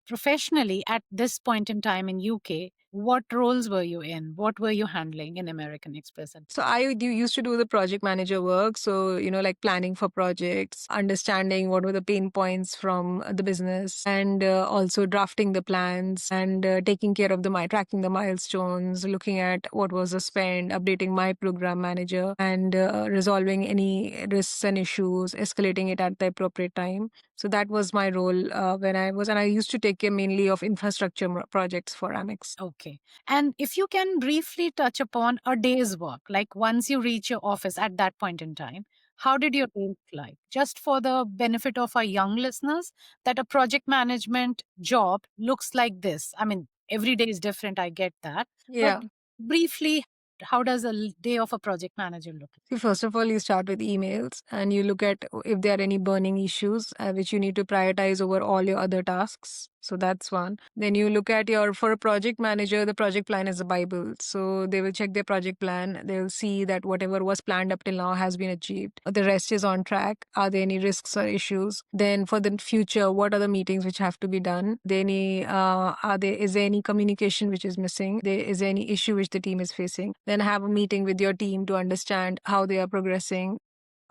[SPEAKER 2] professionally, at this point in time in UK, what roles were you in? What were you handling in American Express?
[SPEAKER 1] So used to do the project manager work. So, like planning for projects, understanding what were the pain points from the business, and also drafting the plans and taking care of tracking the milestones, looking at what was the spend, updating my program manager, and resolving any risks and issues, escalating it at the appropriate time. So that was my role and I used to take care mainly of infrastructure projects for Amex.
[SPEAKER 2] Okay. And if you can briefly touch upon a day's work, like once you reach your office at that point in time, how did your day look like? Just for the benefit of our young listeners, that a project management job looks like this. I mean, every day is different, I get that. But
[SPEAKER 1] Yeah.
[SPEAKER 2] briefly, how does a day of a project manager look like?
[SPEAKER 1] See, first of all, you start with emails and you look at if there are any burning issues which you need to prioritize over all your other tasks. So that's one. Then you look at for a project manager, the project plan is a Bible. So they will check their project plan. They'll see that whatever was planned up till now has been achieved. The rest is on track. Are there any risks or issues? Then for the future, what are the meetings which have to be done? Is there any communication which is missing? Is there any issue which the team is facing? Then have a meeting with your team to understand how they are progressing.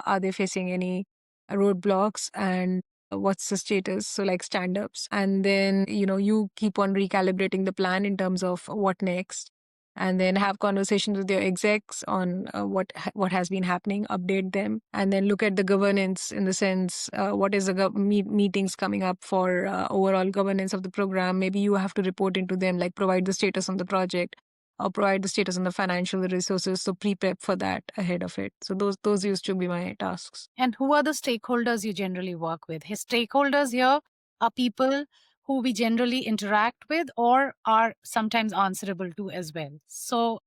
[SPEAKER 1] Are they facing any roadblocks and what's the status? So, like stand ups. And then, you keep on recalibrating the plan in terms of what next. And then have conversations with your execs on what has been happening, update them, and then look at the governance in the sense what is the meetings coming up for overall governance of the program. Maybe you have to report into them, like provide the status on the project or provide the status on the financial resources. So pre-prep for that ahead of it. So those used to be my tasks.
[SPEAKER 2] And who are the stakeholders you generally work with? His stakeholders here are people who we generally interact with or are sometimes answerable to as well. So,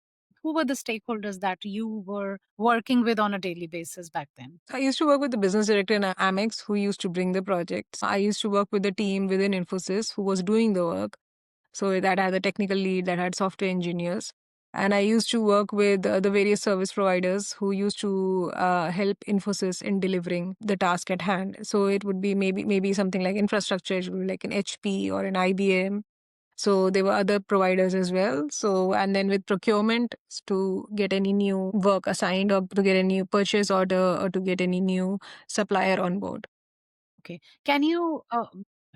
[SPEAKER 2] who were the stakeholders that you were working with on a daily basis back then?
[SPEAKER 1] I used to work with the business director in Amex who used to bring the projects. I used to work with the team within Infosys who was doing the work. So that had the technical lead, that had software engineers. And I used to work with the various service providers who used to help Infosys in delivering the task at hand. So it would be maybe something like infrastructure, it would be like an HP or an IBM. So there were other providers as well. So, and then with procurement to get any new work assigned or to get a new purchase order or to get any new supplier on board.
[SPEAKER 2] Okay. Can you,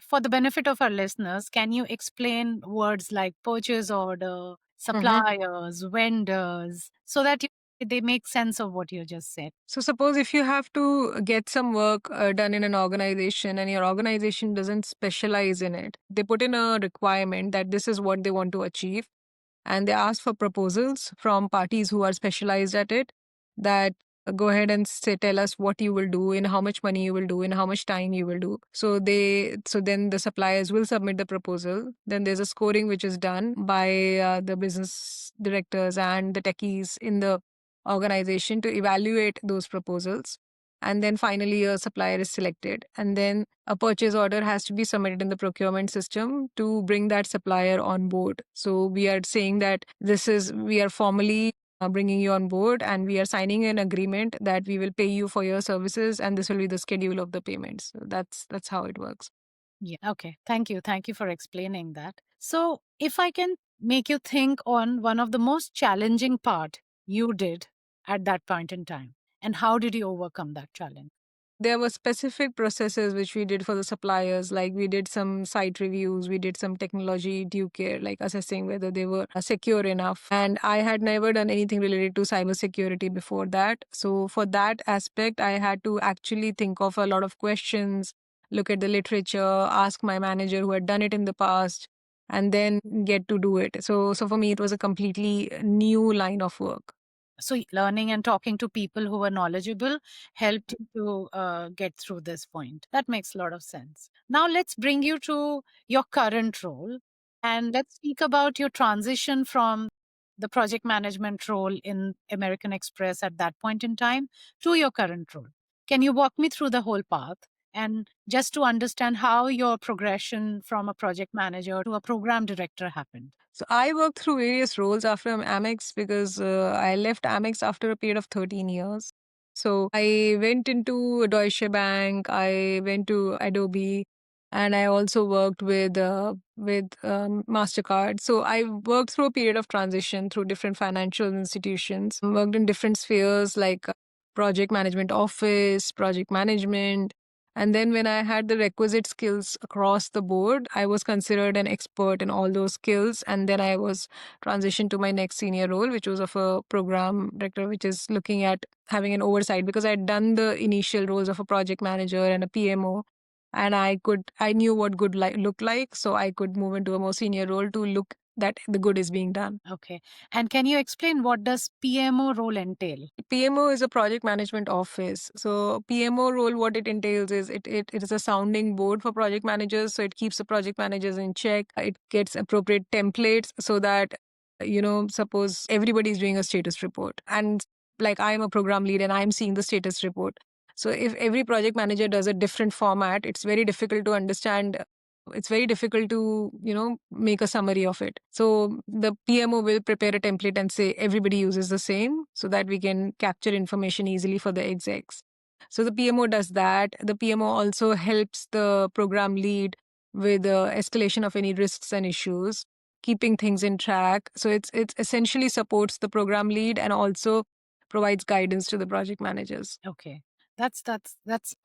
[SPEAKER 2] for the benefit of our listeners, can you explain words like purchase order,
[SPEAKER 1] Mhm.
[SPEAKER 2] suppliers, vendors, so that they make sense of what you just said?
[SPEAKER 1] So, suppose if you have to get some work done in an organization and your organization doesn't specialize in it, they put in a requirement that this is what they want to achieve. And they ask for proposals from parties who are specialized at it, that go ahead and say, tell us what you will do and how much money you will do and how much time you will do. So then the suppliers will submit the proposal. Then there's a scoring which is done by the business directors and the techies in the organization to evaluate those proposals. And then finally, a supplier is selected. And then a purchase order has to be submitted in the procurement system to bring that supplier on board. So we are saying that we are formally bringing you on board and we are signing an agreement that we will pay you for your services and this will be the schedule of the payments. So that's how it works.
[SPEAKER 2] Yeah. Okay. Thank you. Thank you for explaining that. So, if I can make you think on one of the most challenging part you did at that point in time, and how did you overcome that challenge?
[SPEAKER 1] There were specific processes which we did for the suppliers, like we did some site reviews, we did some technology due care, like assessing whether they were secure enough. And I had never done anything related to cybersecurity before that. So for that aspect, I had to actually think of a lot of questions, look at the literature, ask my manager who had done it in the past, and then get to do it. So for me, it was a completely new line of work.
[SPEAKER 2] So, learning and talking to people who were knowledgeable helped you to get through this point. That makes a lot of sense. Now, let's bring you to your current role and let's speak about your transition from the project management role in American Express at that point in time to your current role. Can you walk me through the whole path? And just to understand how your progression from a project manager to a program director happened.
[SPEAKER 1] So I worked through various roles after Amex because I left Amex after a period of 13 years. So I went into Deutsche Bank, I went to Adobe, and I also worked with Mastercard. So I worked through a period of transition through different financial institutions. Worked in different spheres like project management office, project management, and then when I had the requisite skills across the board, I was considered an expert in all those skills. And then I was transitioned to my next senior role, which was of a program director, which is looking at having an oversight because I had done the initial roles of a project manager and a PMO. And I knew what good looked like. So I could move into a more senior role to look that the good is being done.
[SPEAKER 2] Okay. And can you explain what does PMO role entail?
[SPEAKER 1] PMO is a project management office. So PMO role, what it entails is it is a sounding board for project managers. So it keeps the project managers in check. It gets appropriate templates so that, suppose everybody is doing a status report and like I'm a program lead and I'm seeing the status report. So if every project manager does a different format, it's very difficult to understand, it's very difficult to make a summary of it. So the PMO will prepare a template and say everybody uses the same so that we can capture information easily for the execs. So the PMO does that. The PMO also helps the program lead with the escalation of any risks and issues, keeping things in track. So it's essentially supports the program lead and also provides guidance to the project managers.
[SPEAKER 2] Okay. That's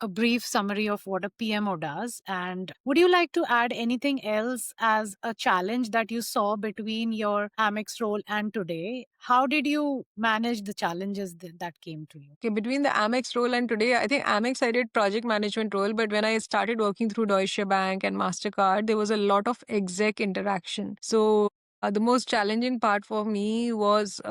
[SPEAKER 2] a brief summary of what a PMO does. And would you like to add anything else as a challenge that you saw between your Amex role and today? How did you manage the challenges that came to you?
[SPEAKER 1] Okay, between the Amex role and today, I think Amex I did project management role, but when I started working through Deutsche Bank and Mastercard, there was a lot of exec interaction. So the most challenging part for me was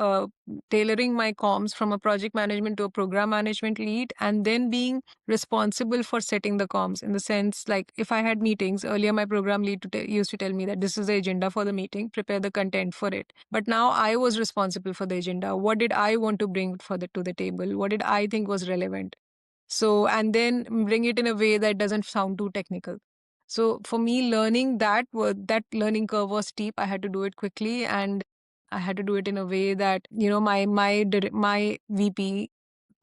[SPEAKER 1] tailoring my comms from a project management to a program management lead, and then being responsible for setting the comms. In the sense, like if I had meetings earlier, my program lead used to tell me that this is the agenda for the meeting, prepare the content for it. But now I was responsible for the agenda. What did I want to bring to the table? What did I think was relevant? So, and then bring it in a way that doesn't sound too technical. So for me, learning that learning curve was steep. I had to do it quickly, and I had to do it in a way that my VP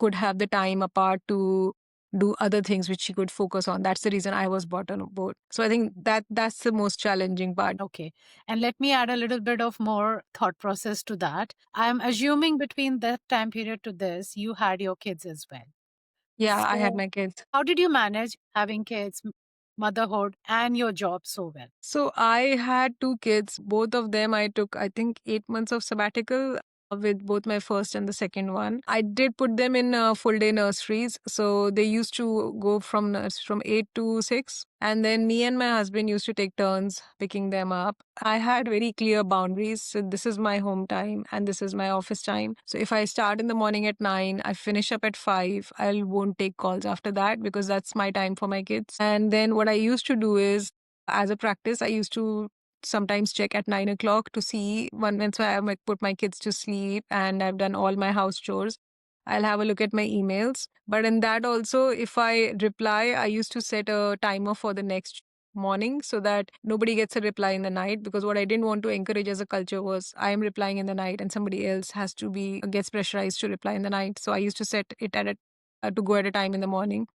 [SPEAKER 1] could have the time apart to do other things which she could focus on. That's the reason I was brought on board. So I think that's the most challenging part.
[SPEAKER 2] Okay. And let me add a little bit of more thought process to that. I'm assuming between that time period to this, you had your kids as well.
[SPEAKER 1] Yeah, I had
[SPEAKER 2] So,
[SPEAKER 1] my kids.
[SPEAKER 2] how did you manage having kids, motherhood, and your job so well?
[SPEAKER 1] So I had two kids. Both of them I took, I think, 8 months of sabbatical. with both my first and the second one. I did put them in full day nurseries. So they used to go from from 8 to 6. And then me and my husband used to take turns picking them up. I had very clear boundaries. So this is my home time and this is my office time. So if I start in the morning at 9, I finish up at 5, I won't take calls after that because that's my time for my kids. And then what I used to do is, as a practice, I used to sometimes check at 9 o'clock to see once I have put my kids to sleep and I've done all my house chores. I'll have a look at my emails. But in that also, if I reply, I used to set a timer for the next morning so that nobody gets a reply in the night, because what I didn't want to encourage as a culture was I am replying in the night and somebody else has to be gets pressurized to reply in the night. So I used to set it at to go at a time in the morning.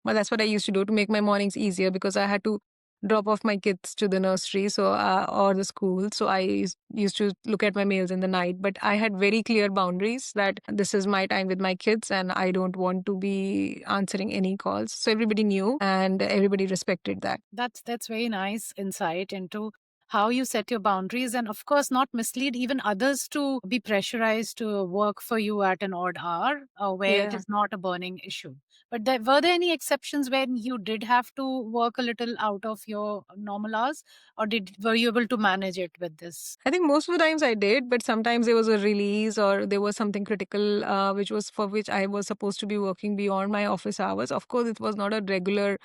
[SPEAKER 1] Well, that's what I used to do to make my mornings easier, because I had to drop off my kids to the nursery or the school. So I used to look at my mails in the night. But I had very clear boundaries that this is my time with my kids and I don't want to be answering any calls. So everybody knew and everybody respected that.
[SPEAKER 2] That's very nice insight into how you set your boundaries, and of course not mislead even others to be pressurized to work for you at an odd hour where it
[SPEAKER 1] Yeah.
[SPEAKER 2] is not a burning issue. But were there any exceptions when you did have to work a little out of your normal hours, or did were you able to manage it with this?
[SPEAKER 1] I think most of the times I did, but sometimes there was a release or there was something critical, which was for which I was supposed to be working beyond my office hours. Of course, it was not a regular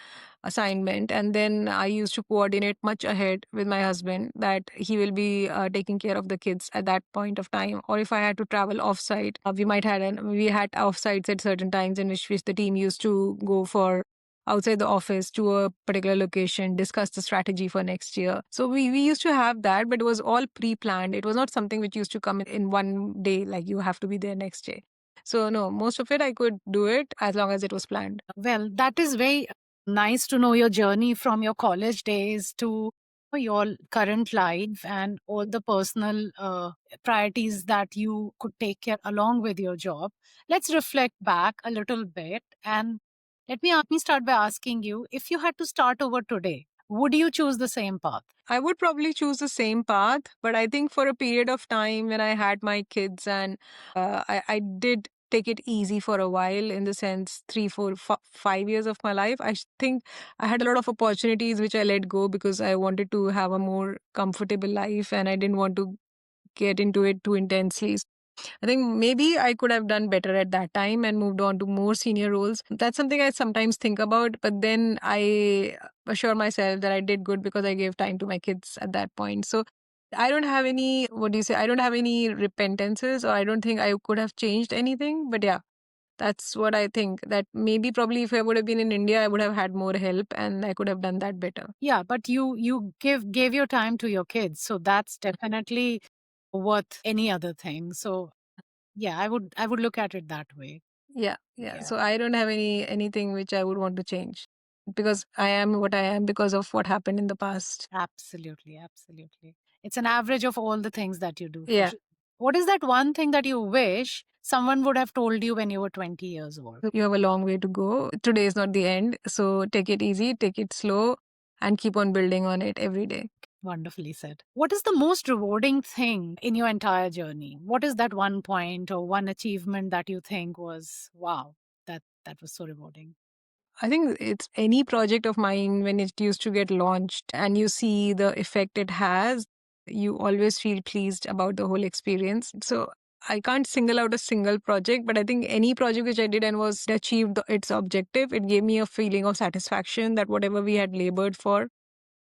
[SPEAKER 1] assignment. And then I used to coordinate much ahead with my husband that he will be taking care of the kids at that point of time. Or if I had to travel offsite, we had offsites at certain times in which the team used to go for outside the office to a particular location, discuss the strategy for next year. So we used to have that, but it was all pre-planned. It was not something which used to come in one day, like you have to be there next day. So no, most of it I could do it as long as it was planned.
[SPEAKER 2] Well, that is very nice to know your journey from your college days to your current life and all the personal priorities that you could take care along with your job. Let's reflect back a little bit, and let me start by asking you, if you had to start over today, would you choose the same path?
[SPEAKER 1] I would probably choose the same path, but I think for a period of time when I had my kids and I did take it easy for a while, in the sense 5 years of my life. Think I had a lot of opportunities which I let go because I wanted to have a more comfortable life and I didn't want to get into it too intensely. I think maybe I could have done better at that time and moved on to more senior roles. That's something I sometimes think about, but then I assure myself that I did good because I gave time to my kids at that point. So I don't have any, what do you say? I don't have any repentances, or I don't think I could have changed anything. But yeah, that's what I think. That maybe probably if I would have been in India, I would have had more help and I could have done that better.
[SPEAKER 2] Yeah, but you gave your time to your kids, so that's definitely worth any other thing. So yeah, I would look at it that way.
[SPEAKER 1] Yeah, yeah.
[SPEAKER 2] Yeah.
[SPEAKER 1] So I don't have anything which I would want to change, because I am what I am because of what happened in the past.
[SPEAKER 2] Absolutely, absolutely. It's an average of all the things that you do for
[SPEAKER 1] Yeah.
[SPEAKER 2] sure. What is that one thing that you wish someone would have told you when you were 20 years old?
[SPEAKER 1] You have a long way to go. Today is not the end. So take it easy, take it slow, and keep on building on it every day.
[SPEAKER 2] Wonderfully said. What is the most rewarding thing in your entire journey? What is that one point or one achievement that you think was wow, that was so rewarding?
[SPEAKER 1] I think it's any project of mine when it used to get launched and you see the effect it has, you always feel pleased about the whole experience. So I can't single out a single project, but I think any project which I did and was achieved its objective, it gave me a feeling of satisfaction that whatever we had labored for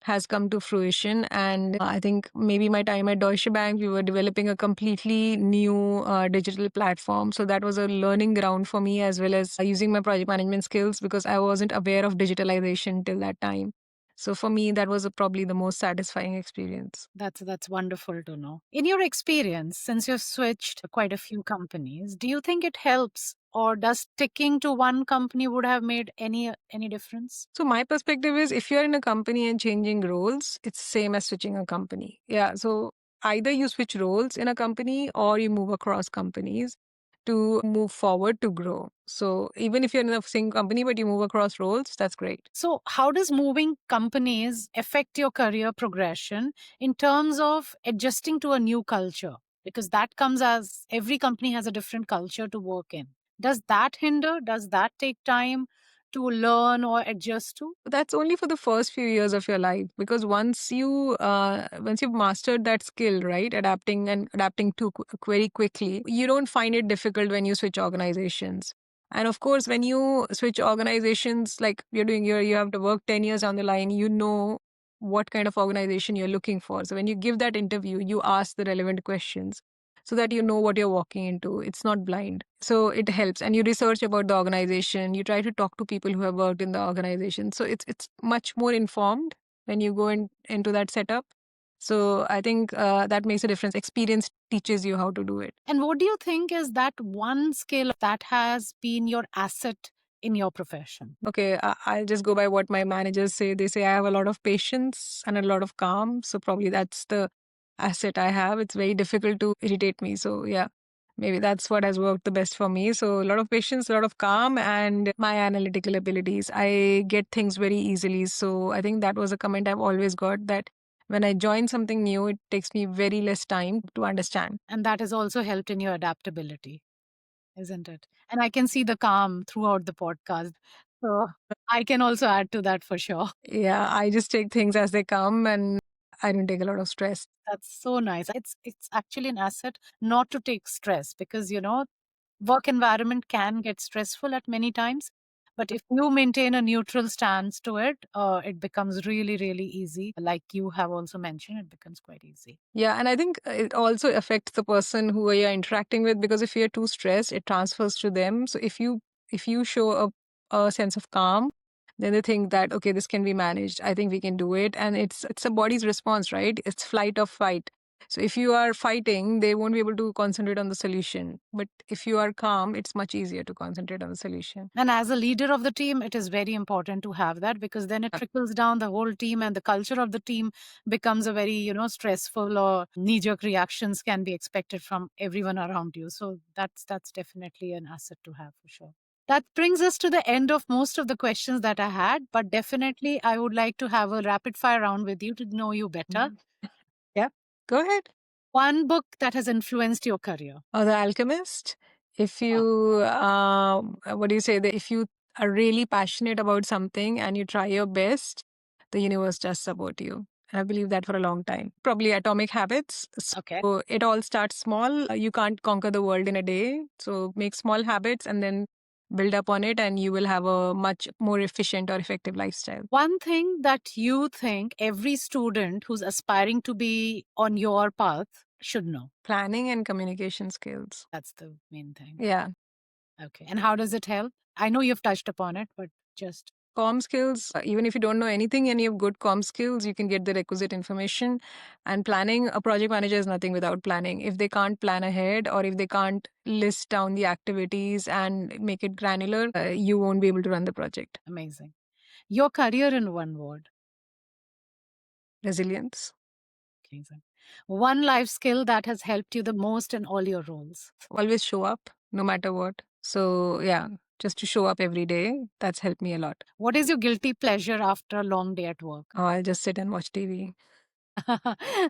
[SPEAKER 1] has come to fruition. And I think maybe my time at Deutsche Bank, we were developing a completely new digital platform. So that was a learning ground for me, as well as using my project management skills, because I wasn't aware of digitalization till that time. So for me, that was probably the most satisfying experience.
[SPEAKER 2] That's wonderful to know. In your experience, since you've switched quite a few companies, do you think it helps, or does sticking to one company would have made any difference?
[SPEAKER 1] So my perspective is, if you're in a company and changing roles, it's same as switching a company. Yeah. So either you switch roles in a company or you move across companies to move forward to grow. So even if you're in the same company but you move across roles, that's great.
[SPEAKER 2] So, how does moving companies affect your career progression in terms of adjusting to a new culture? because that comes as every company has a different culture to work in. Does that hinder? Does that take time to learn or adjust to?
[SPEAKER 1] That's only for the first few years of your life, because once you've mastered that skill, right, adapting to very quickly, you don't find it difficult when you switch organizations. And of course, when you switch organizations, like you have to work 10 years down the line, you know what kind of organization you're looking for. So when you give that interview, you ask the relevant questions so that you know what you're walking into. It's not blind. So it helps. And you research about the organization, you try to talk to people who have worked in the organization. So it's much more informed when you into that setup. So I think that makes a difference. Experience teaches you how to do it.
[SPEAKER 2] And what do you think is that one skill that has been your asset in your profession?
[SPEAKER 1] Okay, I'll just go by what my managers say. They say I have a lot of patience and a lot of calm. So probably that's the asset I have. It's very difficult to irritate me. So yeah, maybe that's what has worked the best for me. So a lot of patience, a lot of calm, and my analytical abilities. I get things very easily. So I think that was a comment I've always got, that when I join something new, it takes me very less time to understand.
[SPEAKER 2] And that has also helped in your adaptability, isn't it? And I can see the calm throughout the podcast. So I can also add to that for sure.
[SPEAKER 1] Yeah, I just take things as they come, and I don't take a lot of stress.
[SPEAKER 2] That's so nice. It's actually an asset not to take stress, because work environment can get stressful at many times. But if you maintain a neutral stance to it, it becomes really, really easy. Like you have also mentioned, it becomes quite easy.
[SPEAKER 1] Yeah, and I think it also affects the person who you're interacting with, because if you're too stressed, it transfers to them. So if you show a sense of calm, then they think that okay, this can be managed. I think we can do it, and it's a body's response, right? It's flight or fight. So if you are fighting, they won't be able to concentrate on the solution. But if you are calm, it's much easier to concentrate on the solution.
[SPEAKER 2] And as a leader of the team, it is very important to have that, because then it trickles down the whole team, and the culture of the team becomes a very, stressful, or knee jerk reactions can be expected from everyone around you. So that's definitely an asset to have for sure. That brings us to the end of most of the questions that I had, but definitely I would like to have a rapid fire round with you to know you better.
[SPEAKER 1] Mhm. Yeah, go ahead.
[SPEAKER 2] One book that has influenced your career.
[SPEAKER 1] Or The Alchemist. If
[SPEAKER 2] Wow.
[SPEAKER 1] you, what do you say, that if you are really passionate about something and you try your best, the universe does support you. And I believe that for a long time. Probably Atomic Habits.
[SPEAKER 2] Okay.
[SPEAKER 1] So it all starts small. You can't conquer the world in a day. So make small habits and then build up on it, and you will have a much more efficient or effective lifestyle.
[SPEAKER 2] One thing that you think every student who's aspiring to be on your path should know.
[SPEAKER 1] Planning and communication skills.
[SPEAKER 2] That's the main thing.
[SPEAKER 1] Yeah.
[SPEAKER 2] Okay. And how does it help? I know you've touched upon it, but just
[SPEAKER 1] Com skills, even if you don't know anything and you have good com skills, you can get the requisite information. And planning, a project manager is nothing without planning. If they can't plan ahead, or if they can't list down the activities and make it granular, you won't be able to run the project.
[SPEAKER 2] amazing. Your career in one word.
[SPEAKER 1] Resilience.
[SPEAKER 2] Amazing. One life skill that has helped you the most in all your roles.
[SPEAKER 1] Always show up no matter what. So, yeah, just to show up every day, that's helped me a lot.
[SPEAKER 2] What is your guilty pleasure after a long day at work?
[SPEAKER 1] I'll just sit and watch TV.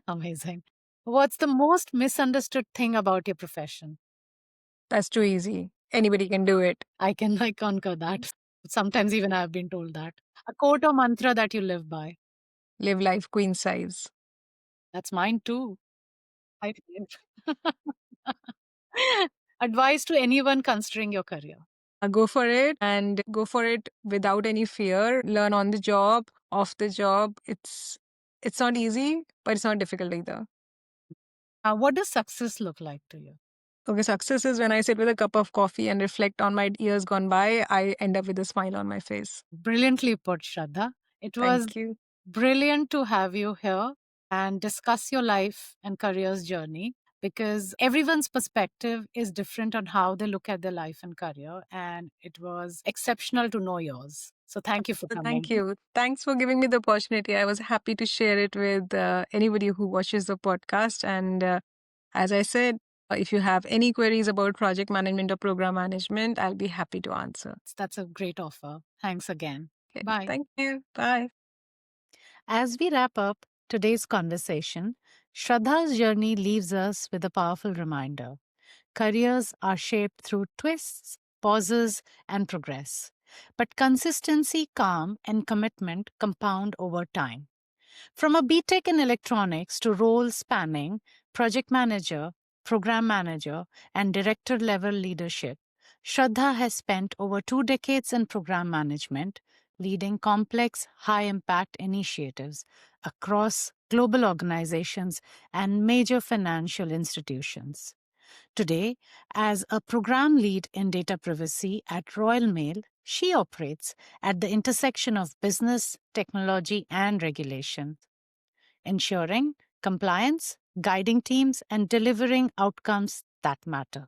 [SPEAKER 2] Amazing. What's the most misunderstood thing about your profession?
[SPEAKER 1] That's too easy. Anybody can do it.
[SPEAKER 2] I can concur that. Sometimes even I've been told that. A quote or mantra that you live by.
[SPEAKER 1] Live life queen size.
[SPEAKER 2] That's mine too. I feel. Advice to anyone considering your career.
[SPEAKER 1] Go for it, and go for it without any fear. Learn on the job, off the job. It's not easy, but it's not difficult either.
[SPEAKER 2] What does success look like to you?
[SPEAKER 1] Okay, success is when I sit with a cup of coffee and reflect on my years gone by, I end up with a smile on my face.
[SPEAKER 2] Brilliantly put, Shraddha. It was
[SPEAKER 1] Thank you.
[SPEAKER 2] brilliant to have you here and discuss your life and career's journey, because everyone's perspective is different on how they look at their life and career. And it was exceptional to know yours. So thank you for
[SPEAKER 1] Thank
[SPEAKER 2] coming.
[SPEAKER 1] you. Thanks for giving me the opportunity. I was happy to share it with anybody who watches the podcast. And as I said, if you have any queries about project management or program management, I'll be happy to answer.
[SPEAKER 2] That's a great offer. Thanks again.
[SPEAKER 1] Okay.
[SPEAKER 2] Bye.
[SPEAKER 1] Thank you. Bye.
[SPEAKER 2] As we wrap up today's conversation, Shraddha's journey leaves us with a powerful reminder. Careers are shaped through twists, pauses, and progress. But consistency, calm, and commitment compound over time. From a BTech in electronics to roles spanning project manager, program manager, and director level leadership, Shraddha has spent over 2 decades in program management, leading complex, high impact initiatives across global organizations and major financial institutions. Today, as a program lead in data privacy at Royal Mail, she operates at the intersection of business, technology, and regulation, ensuring compliance, guiding teams, and delivering outcomes that matter.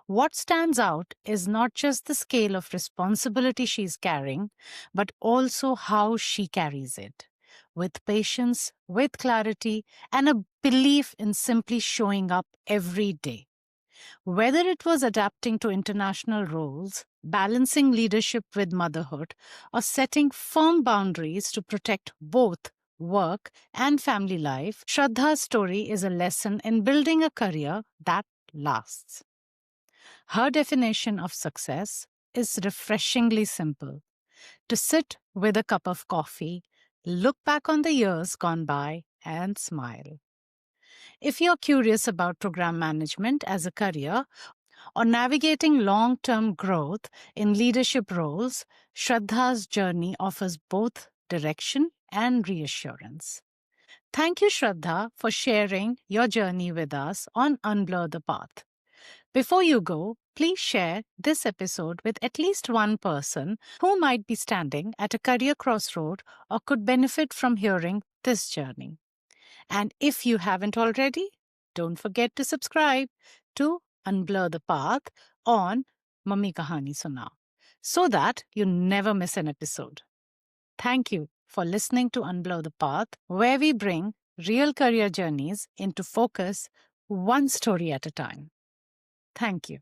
[SPEAKER 2] What stands out is not just the scale of responsibility she's carrying, but also how she carries it. With patience, with clarity, and a belief in simply showing up every day. Whether it was adapting to international roles, balancing leadership with motherhood, or setting firm boundaries to protect both work and family life, Shraddha's story is a lesson in building a career that lasts. Her definition of success is refreshingly simple: to sit with a cup of coffee, look back on the years gone by, and smile. If you're curious about program management as a career or navigating long term growth in leadership roles, Shraddha's journey offers both direction and reassurance. Thank you, Shraddha, for sharing your journey with us on Unblur the Path. Before you go, please share this episode with at least one person who might be standing at a career crossroad or could benefit from hearing this journey. And if you haven't already, don't forget to subscribe to Unblur the Path on Mummy Kahani Suna so that you never miss an episode. Thank you for listening to Unblur the Path, where we bring real career journeys into focus one story at a time. Thank you.